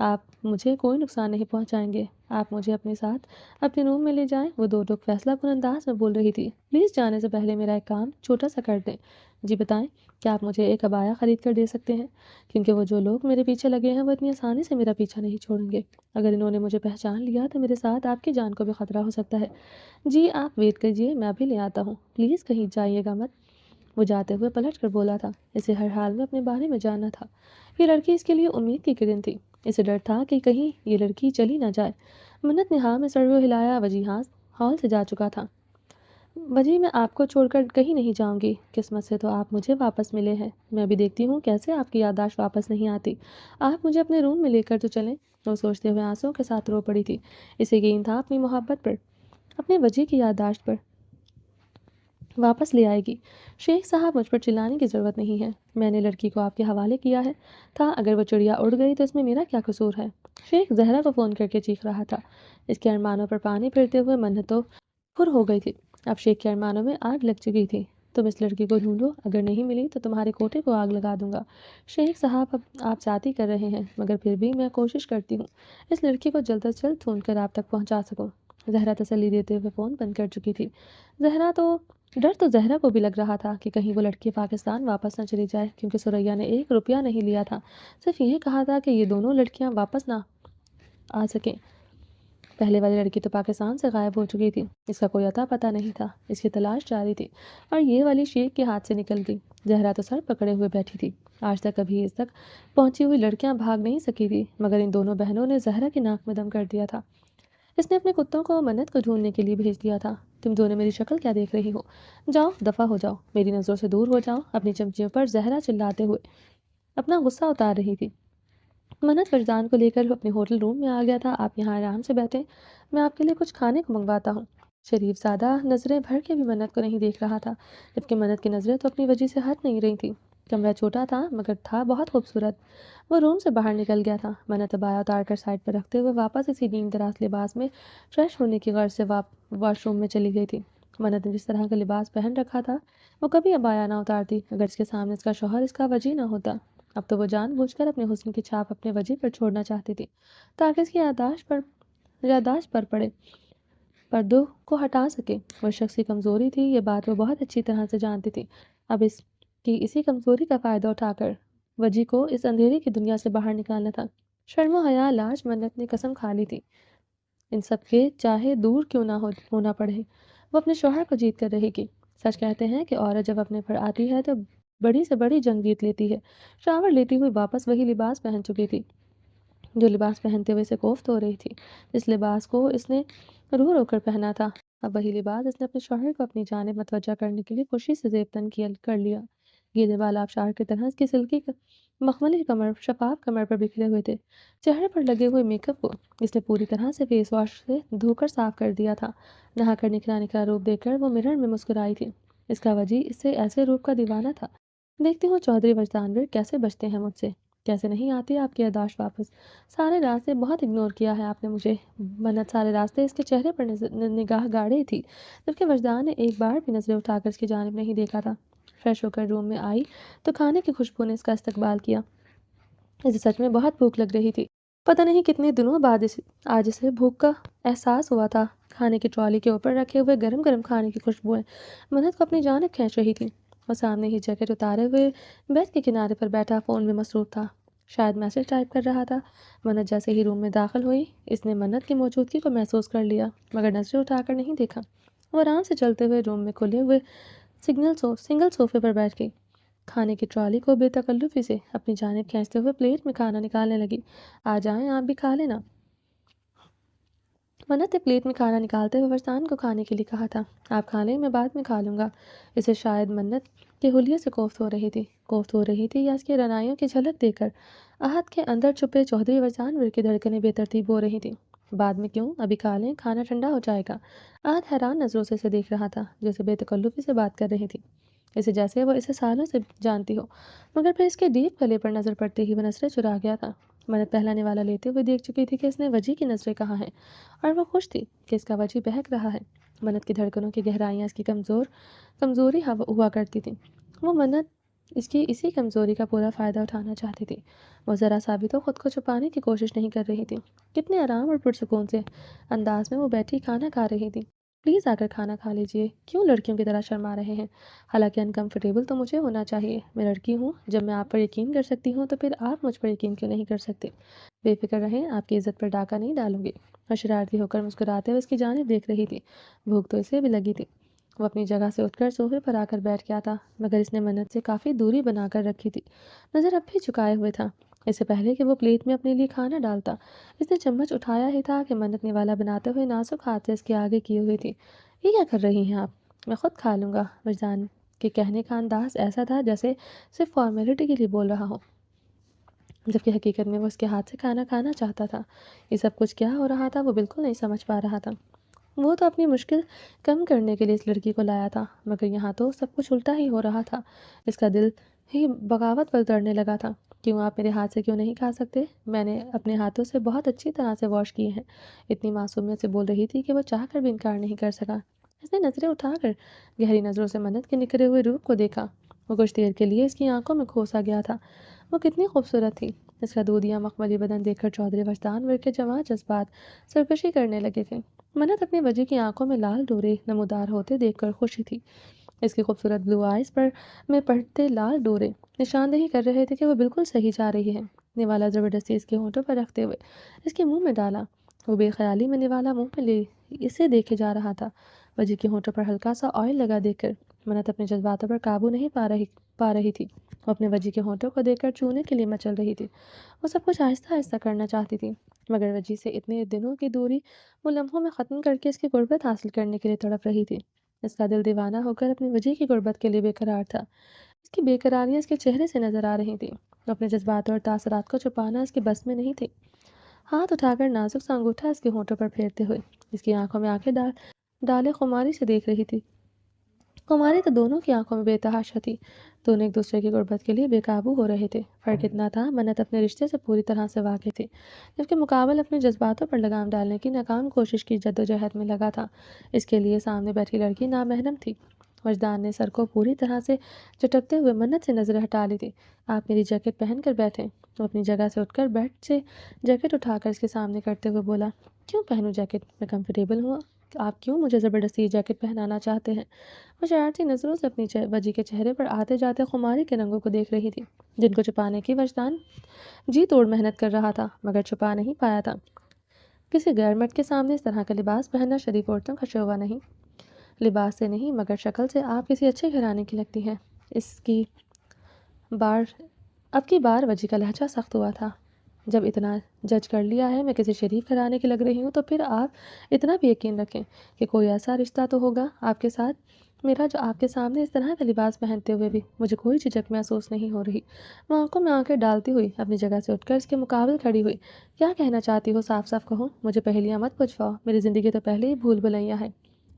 آپ مجھے کوئی نقصان نہیں پہنچائیں گے، آپ مجھے اپنے ساتھ اپنے روم میں لے جائیں۔ وہ دو لوگ فیصلہ کن انداز میں بول رہی تھی۔ پلیز جانے سے پہلے میرا ایک کام چھوٹا سا کر دیں۔ جی بتائیں، کیا آپ مجھے ایک عبایا خرید کر دے سکتے ہیں؟ کیونکہ وہ جو لوگ میرے پیچھے لگے ہیں وہ اتنی آسانی سے میرا پیچھا نہیں چھوڑیں گے۔ اگر انہوں نے مجھے پہچان لیا تو میرے ساتھ آپ کی جان کو بھی خطرہ ہو سکتا ہے۔ جی آپ ویٹ کیجیے، میں ابھی لے آتا ہوں، پلیز کہیں جائیے گا مت۔ وہ جاتے ہوئے پلٹ کر بولا تھا۔ اسے ہر حال میں اپنے بارے میں جاننا تھا۔ یہ لڑکی اس کے لیے امید کی کرن تھی۔ اسے ڈر تھا کہ کہیں یہ لڑکی چلی نہ جائے۔ منت نے ہاں میں سر کو ہلایا۔ وجی ہال سے جا چکا تھا۔ وجی میں آپ کو چھوڑ کر کہیں نہیں جاؤں گی، قسمت سے تو آپ مجھے واپس ملے ہیں، میں بھی دیکھتی ہوں کیسے آپ کی یادداشت واپس نہیں آتی، آپ مجھے اپنے روم میں لے کر تو چلیں۔ وہ سوچتے ہوئے آنسوں کے ساتھ رو پڑی تھی۔ اسے یقین تھا اپنی محبت پر، اپنے وجی کی یادداشت پر واپس لے آئے گی۔ شیخ صاحب مجھ پر چلانے کی ضرورت نہیں ہے، میں نے لڑکی کو آپ کے حوالے کیا ہے تھا، اگر وہ چڑیا اڑ گئی تو اس میں میرا کیا قصور ہے؟ شیخ زہرا کو فون کر کے چیخ رہا تھا۔ اس کے ارمانوں پر پانی پھرتے ہوئے منت تو پر ہو گئی تھی۔ اب شیخ کے ارمانوں میں آگ لگ چکی تھی۔ تم اس لڑکی کو ڈھونڈو، اگر نہیں ملی تو تمہارے کوٹے کو آگ لگا دوں گا۔ شیخ صاحب اب آپ ساتھی کر رہے ہیں، مگر پھر بھی میں کوشش کرتی ہوں اس لڑکی کو جلد از جلد ڈھونڈ کر آپ تک پہنچا سکوں۔ زہرا تسلی دیتے ہوئے فون بند کر چکی تھی۔ ڈر تو زہرا کو بھی لگ رہا تھا کہ کہیں وہ لڑکی پاکستان واپس نہ چلی جائے، کیونکہ سریا نے 1 روپیہ نہیں لیا تھا، صرف یہ کہا تھا کہ یہ دونوں لڑکیاں واپس نہ آ سکیں۔ پہلے والی لڑکی تو پاکستان سے غائب ہو چکی تھی، اس کا کوئی اتا پتہ نہیں تھا، اس کی تلاش جاری تھی، اور یہ والی شیخ کے ہاتھ سے نکل گئی۔ زہرا تو سر پکڑے ہوئے بیٹھی تھی۔ آج تک کبھی اس تک پہنچی ہوئی لڑکیاں بھاگ نہیں سکی تھی، مگر ان دونوں بہنوں نے زہرا کی ناک میں دم کر دیا تھا۔ اس نے اپنے کتوں کو منت کو ڈھونڈنے کے لیے بھیج دیا تھا۔ تم دونوں میری شکل کیا دیکھ رہی ہو؟ جاؤ دفع ہو جاؤ، میری نظروں سے دور ہو جاؤ۔ اپنی چمچیوں پر زہرا چلاتے ہوئے اپنا غصہ اتار رہی تھی۔ منت فرزان کو لے کر اپنے ہوٹل روم میں آ گیا تھا۔ آپ یہاں آرام سے بیٹھیں، میں آپ کے لیے کچھ کھانے کو منگواتا ہوں۔ شریف زادہ نظریں بھر کے بھی منت کو نہیں دیکھ رہا تھا، جبکہ منت کی نظریں تو اپنی وجہ سے ہٹ نہیں رہی تھیں۔ کمرہ چھوٹا تھا مگر تھا بہت خوبصورت۔ وہ روم سے باہر نکل گیا تھا۔ منت عبایا اتار کر سائڈ پر رکھتے ہوئے واپس اسی نیم دراز لباس میں فریش ہونے کی غرض سے واش روم میں چلی گئی تھی۔ منت نے جس طرح کا لباس پہن رکھا تھا وہ کبھی عبایا نہ اتارتی اگر اس کے سامنے اس کا شوہر اس کا وجی نہ ہوتا۔ اب تو وہ جان بوجھ کر اپنے حسن کی چھاپ اپنے وجہ پر چھوڑنا چاہتی تھی تاکہ اس کی یادداشت پر پڑے پردوں کو ہٹا سکے۔ وہ شخص کی کمزوری تھی، یہ بات وہ بہت اچھی طرح سے جانتی تھی۔ اب اس کی اسی کمزوری کا فائدہ اٹھا کر وجی کو اس اندھیرے کی دنیا سے باہر نکالنا تھا۔ شرم و حیا لاج منت نے قسم کھا لی تھی ان سب کے چاہے دور کیوں نہ ہونا پڑے وہ اپنے شوہر کو جیت کر رہے گی۔ سچ کہتے ہیں کہ عورت جب اپنے پر آتی ہے تو بڑی سے بڑی جنگ جیت لیتی ہے۔ شاور لیتی ہوئی واپس وہی لباس پہن چکی تھی جو لباس پہنتے ہوئے اسے کوفت ہو رہی تھی۔ اس لباس کو اس نے رو رو کر پہنا تھا، اب وہی لباس اس نے اپنے شوہر کو اپنی جانب متوجہ کرنے کے لیے خوشی سے زیب تن کر لیا۔ گیلے بال آبشار کی طرح اس کی سلکی مخملی کمر شفاف کمر پر بکھرے ہوئے تھے۔ چہرے پر لگے ہوئے میک اپ کو اس نے پوری طرح سے فیس واش سے دھو کر صاف کر دیا تھا۔ نہا کر نکھرا نکھرا روپ دیکھ کر وہ مرر میں مسکرائی تھی۔ اس کا وجی اس سے ایسے روپ کا دیوانہ تھا۔ دیکھتی ہوں چودھری وجدانویر کیسے بچتے ہیں مجھ سے، کیسے نہیں آتی آپ کی یادداشت واپس۔ سارے راستے بہت اگنور کیا ہے آپ نے مجھے۔ منت سارے راستے اس کے چہرے پر نگاہ گاڑی تھی، جبکہ وجدان نے ایک بار بھی نظریں اٹھا کر اس کی جانب نہیں دیکھا تھا۔ فریش ہو کر روم میں آئی تو کھانے کی خوشبو نے اس کا استقبال کیا۔ اسے سچ میں بہت بھوک لگ رہی تھی۔ پتہ نہیں کتنے دنوں بعد آج اسے بھوک کا احساس ہوا تھا۔ کھانے کی ٹرالی کے اوپر رکھے ہوئے گرم گرم کھانے کی خوشبوئیں منت کو اپنی جانب کھینچ رہی تھیں۔ وہ سامنے ہی جیکٹ اتارے ہوئے بیڈ کے کنارے پر بیٹھا فون میں مصروف تھا، شاید میسج ٹائپ کر رہا تھا۔ منت جیسے ہی روم میں داخل ہوئی اس نے منت کی موجودگی کو محسوس کر لیا، مگر نظریں اٹھا کر نہیں دیکھا۔ وہ آرام سے چلتے ہوئے روم میں کھلے ہوئے سنگل صوفے پر بیٹھ گئی، کھانے کی ٹرالی کو بے تکلفی سے اپنی جانب کھینچتے ہوئے پلیٹ میں کھانا نکالنے لگی۔ آ جائیں آپ بھی کھا لینا۔ منت نے پلیٹ میں کھانا نکالتے ہوئے فرزان کو کھانے کے لیے کہا تھا۔ آپ کھا لیں، میں بعد میں کھا لوں گا۔ اسے شاید منت کے حلیے سے کوفت ہو رہی تھی یا اس کی رعنائیوں کی جھلک دے کر احد کے اندر چھپے چودھری وجدانویر کی دھڑکنیں بے ترتیب ہو رہی تھیں۔ بعد میں کیوں، ابھی کھا لیں، کھانا ٹھنڈا ہو جائے گا۔ احد حیران نظروں سے اسے دیکھ رہا تھا جیسے بے تکلفی سے بات کر رہی تھی، اسے جیسے وہ اسے سالوں سے جانتی ہو، مگر پھر اس کے ڈیپ گلے پر نظر پڑتے ہی وہ نظریں چرا گیا تھا۔ منت پہلا نوالا لیتے ہوئے دیکھ چکی تھی کہ اس نے وجی کی نظریں کہاں ہیں، اور وہ خوش تھی کہ اس کا وجی بہک رہا ہے۔ منت کی دھڑکنوں کی گہرائیاں اس کی کمزوری ہوا کرتی تھیں۔ وہ منت اس کی اسی کمزوری کا پورا فائدہ اٹھانا چاہتی تھی۔ وہ ذرا سا بھی تو خود کو چھپانے کی کوشش نہیں کر رہی تھی۔ کتنے آرام اور پرسکون سے انداز میں وہ بیٹھی کھانا کھا رہی تھی۔ پلیز آ کر کھانا کھا لیجئے، کیوں لڑکیوں کی طرح شرما رہے ہیں؟ حالانکہ انکمفرٹیبل تو مجھے ہونا چاہیے، میں لڑکی ہوں، جب میں آپ پر یقین کر سکتی ہوں تو پھر آپ مجھ پر یقین کیوں نہیں کر سکتے؟ بے فکر رہیں، آپ کی عزت پر ڈاکہ نہیں ڈالوں گی۔ اور شرارتی ہو کر مسکراتے ہوئے اس کی جانب دیکھ رہی تھی۔ بھوک تو اسے بھی لگی تھی۔ وہ اپنی جگہ سے اٹھ کر صوفے پر آ کر بیٹھ گیا تھا، مگر اس نے منت سے کافی دوری بنا کر رکھی تھی۔ نظر اب بھی چکائے ہوئے تھا۔ اس سے پہلے کہ وہ پلیٹ میں اپنے لیے کھانا ڈالتا، اس نے چمچ اٹھایا ہی تھا کہ منت نوالا بناتے ہوئے نازک ہاتھ سے اس کے آگے کیے ہوئی تھی۔ یہ کیا کر رہی ہیں آپ؟ میں خود کھا لوں گا۔ وجدان کے کہنے کا انداز ایسا تھا جیسے صرف فارمیلٹی کے لیے بول رہا ہو، جبکہ حقیقت میں وہ اس کے ہاتھ سے کھانا کھانا چاہتا تھا۔ یہ سب کچھ کیا ہو رہا تھا وہ بالکل نہیں سمجھ پا رہا تھا۔ وہ تو اپنی مشکل کم کرنے کے لیے اس لڑکی کو لایا تھا، مگر یہاں تو سب کچھ الٹا ہی ہو رہا تھا۔ اس کا دل ہی بغاوت پر اترنے لگا تھا۔ کیوں آپ میرے ہاتھ سے کیوں نہیں کھا سکتے؟ میں نے اپنے ہاتھوں سے بہت اچھی طرح سے واش کیے ہیں۔ اتنی معصومیت سے بول رہی تھی کہ وہ چاہ کر بھی انکار نہیں کر سکا۔ اس نے نظریں اٹھا کر گہری نظروں سے منت کے نکھرے ہوئے روپ کو دیکھا۔ وہ کچھ دیر کے لیے اس کی آنکھوں میں کھوسا گیا تھا۔ وہ کتنی خوبصورت تھی۔ اس کا دودھیا مخملی بدن دیکھ کر چودھری وجدان ور کے جواں جذبات سرکشی کرنے لگے تھے۔ منت اپنی وجہ کی آنکھوں میں لال ڈورے نمودار ہوتے دیکھ کر خوشی تھی۔ اس کی خوبصورت بلو آئیز پر میں پڑھتے لال ڈورے نشاندہی کر رہے تھے کہ وہ بالکل صحیح جا رہی ہے۔ نوالا زبردستی اس کے ہونٹوں پر رکھتے ہوئے اس کے منہ میں ڈالا۔ وہ بے خیالی میں نوالا منہ میں لے اسے دیکھے جا رہا تھا۔ وجہ کے ہونٹوں پر ہلکا سا آئل لگا دیکھ کر منت اپنے جذباتوں پر قابو نہیں پا رہی تھی۔ وہ اپنے وجہ کے ہونٹوں کو دیکھ کر چونے کے لیے مچل رہی تھی۔ وہ سب کچھ آہستہ آہستہ کرنا چاہتی تھی، مگر وجہ سے اتنے دنوں کی دوری وہ لمحوں میں ختم کر کے اس کی قربت حاصل کرنے کے لیے تڑپ رہی تھی۔ اس کا دل دیوانہ ہو کر اپنی وجہ کی قربت کے لیے بے قرار تھا۔ اس کی بے قراریاں اس کے چہرے سے نظر آ رہی تھیں۔ اپنے جذبات اور تاثرات کو چھپانا اس کے بس میں نہیں تھی۔ ہاتھ اٹھا کر نازک سا انگوٹھا اس کے ہونٹوں پر پھیرتے ہوئے اس کی آنکھوں میں آنکھیں ڈالے خماری سے دیکھ رہی تھی۔ خماری تو دونوں کی آنکھوں میں بے تحاشا تھی۔ دونوں ایک دوسرے کی غربت کے لیے بے قابو ہو رہے تھے۔ فرق اتنا تھا، منت اپنے رشتے سے پوری طرح سے واقف تھی، جبکہ مقابل اپنے جذباتوں پر لگام ڈالنے کی ناکام کوشش کی جدوجہد میں لگا تھا۔ اس کے لیے سامنے بیٹھی لڑکی نامحرم تھی۔ وجدان نے سر کو پوری طرح سے جھٹکتے ہوئے منت سے نظریں ہٹا لی تھی۔ آپ میری جیکٹ پہن کر بیٹھیں۔ وہ اپنی جگہ سے اٹھ کر بیڈ سے جیکٹ اٹھا کر اس کے سامنے کرتے ہوئے بولا، کیوں پہنوں جیکٹ؟ میں کمفرٹیبل ہوں۔ آپ کیوں مجھے زبردستی جیکٹ پہنانا چاہتے ہیں؟ وہ شرارتی نظروں سے اپنی وجہ کے چہرے پر آتے جاتے خماری کے رنگوں کو دیکھ رہی تھی، جن کو چھپانے کی وجدان جی توڑ محنت کر رہا تھا، مگر چھپا نہیں پایا تھا۔ کسی غیر مرد کے سامنے اس طرح کا لباس پہننا شریف عورتوں کا شعبہ نہیں۔ لباس سے نہیں، مگر شکل سے آپ کسی اچھے گھرانے کی لگتی ہیں۔ اب کی بار وجہ کا لہجہ سخت ہوا تھا۔ جب اتنا جج کر لیا ہے میں کسی شریف گھرانے کی لگ رہی ہوں، تو پھر آپ اتنا بھی یقین رکھیں کہ کوئی ایسا رشتہ تو ہوگا آپ کے ساتھ میرا جو آپ کے سامنے اس طرح کا لباس پہنتے ہوئے بھی مجھے کوئی جھجک محسوس نہیں ہو رہی۔ وہ آنکھوں میں آنکھیں ڈالتی ہوئی اپنی جگہ سے اٹھ کر اس کے مقابل کھڑی ہوئی۔ کیا کہنا چاہتی ہو؟ صاف صاف کہو، مجھے پہلیاں مت پوچھواؤ، میری زندگی تو پہلے ہی بھول بھلیاں ہے۔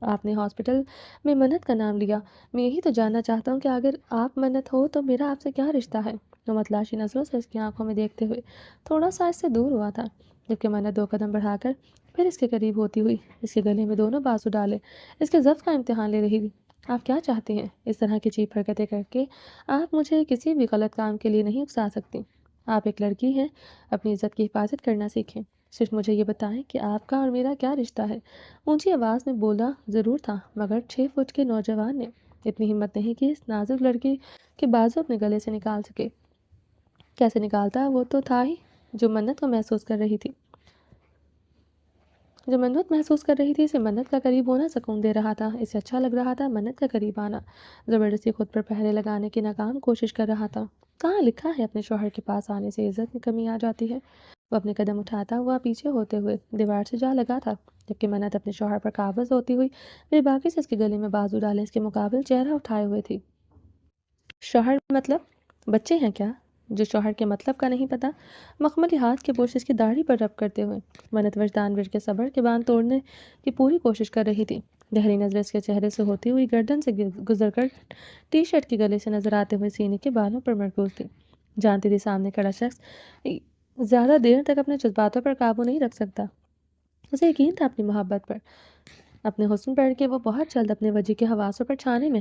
آپ نے ہاسپٹل میں منت کا نام لیا، میں یہی تو جاننا چاہتا ہوں کہ اگر آپ منت ہو تو میرا آپ سے کیا رشتہ ہے؟ وہ متلاشی نظروں سے اس کی آنکھوں میں دیکھتے ہوئے تھوڑا سا اس سے دور ہوا تھا، جبکہ منت 2 قدم بڑھا کر پھر اس کے قریب ہوتی ہوئی اس کے گلے میں دونوں بازو ڈالے اس کے ضبط کا امتحان لے رہی تھی۔ آپ کیا چاہتی ہیں؟ اس طرح کی چیپ حرکتیں کر کے آپ مجھے کسی بھی غلط کام کے لیے نہیں اکسا سکتی۔ آپ ایک لڑکی ہیں، اپنی عزت کی حفاظت کرنا سیکھیں۔ صرف مجھے یہ بتائیں کہ آپ کا اور میرا کیا رشتہ ہے؟ اونچی آواز میں بولا ضرور تھا، مگر 6 فٹ کے نوجوان نے اتنی ہمت نہیں کہ اس نازک لڑکی کے بازو اپنے گلے سے نکال سکے۔ کیسے نکالتا وہ تو تھا ہی جو منت کو محسوس کر رہی تھی۔ جو منت محسوس کر رہی تھی، اسے منت کا قریب ہونا سکون دے رہا تھا، اسے اچھا لگ رہا تھا منت کا قریب آنا۔ زبردستی خود پر پہرے لگانے کی ناکام کوشش کر رہا تھا۔ کہاں لکھا ہے اپنے شوہر کے پاس آنے سے عزت میں کمی آ جاتی ہے؟ وہ اپنے قدم اٹھاتا ہوا پیچھے ہوتے ہوئے دیوار سے جا لگا تھا، جبکہ منت اپنے شوہر پر قابض ہوتی ہوئی بے باکی سے اس کے گلے میں بازو ڈالے اس کے مقابل چہرہ اٹھائے ہوئے تھی۔ شوہر مطلب بچے ہیں کیا؟ جو شوہر کے مطلب کا نہیں پتا؟ مخملی ہاتھ کے پوش اس کی داڑھی پر رب کرتے ہوئے منت وجدان ور کے صبر کے باندھ توڑنے کی پوری کوشش کر رہی تھی۔ گہری نظر اس کے چہرے سے ہوتی ہوئی گردن سے گزر کر ٹی شرٹ کے گلے سے نظر آتے ہوئے سینے کے بالوں پر مرکوز تھی۔ جانتی تھی سامنے کھڑا شخص زیادہ دیر تک اپنے جذباتوں پر قابو نہیں رکھ سکتا۔ اسے یقین تھا اپنی محبت پر، اپنے حسن پر، کہ وہ بہت جلد اپنے وجہ کے حواسوں پر چھانے میں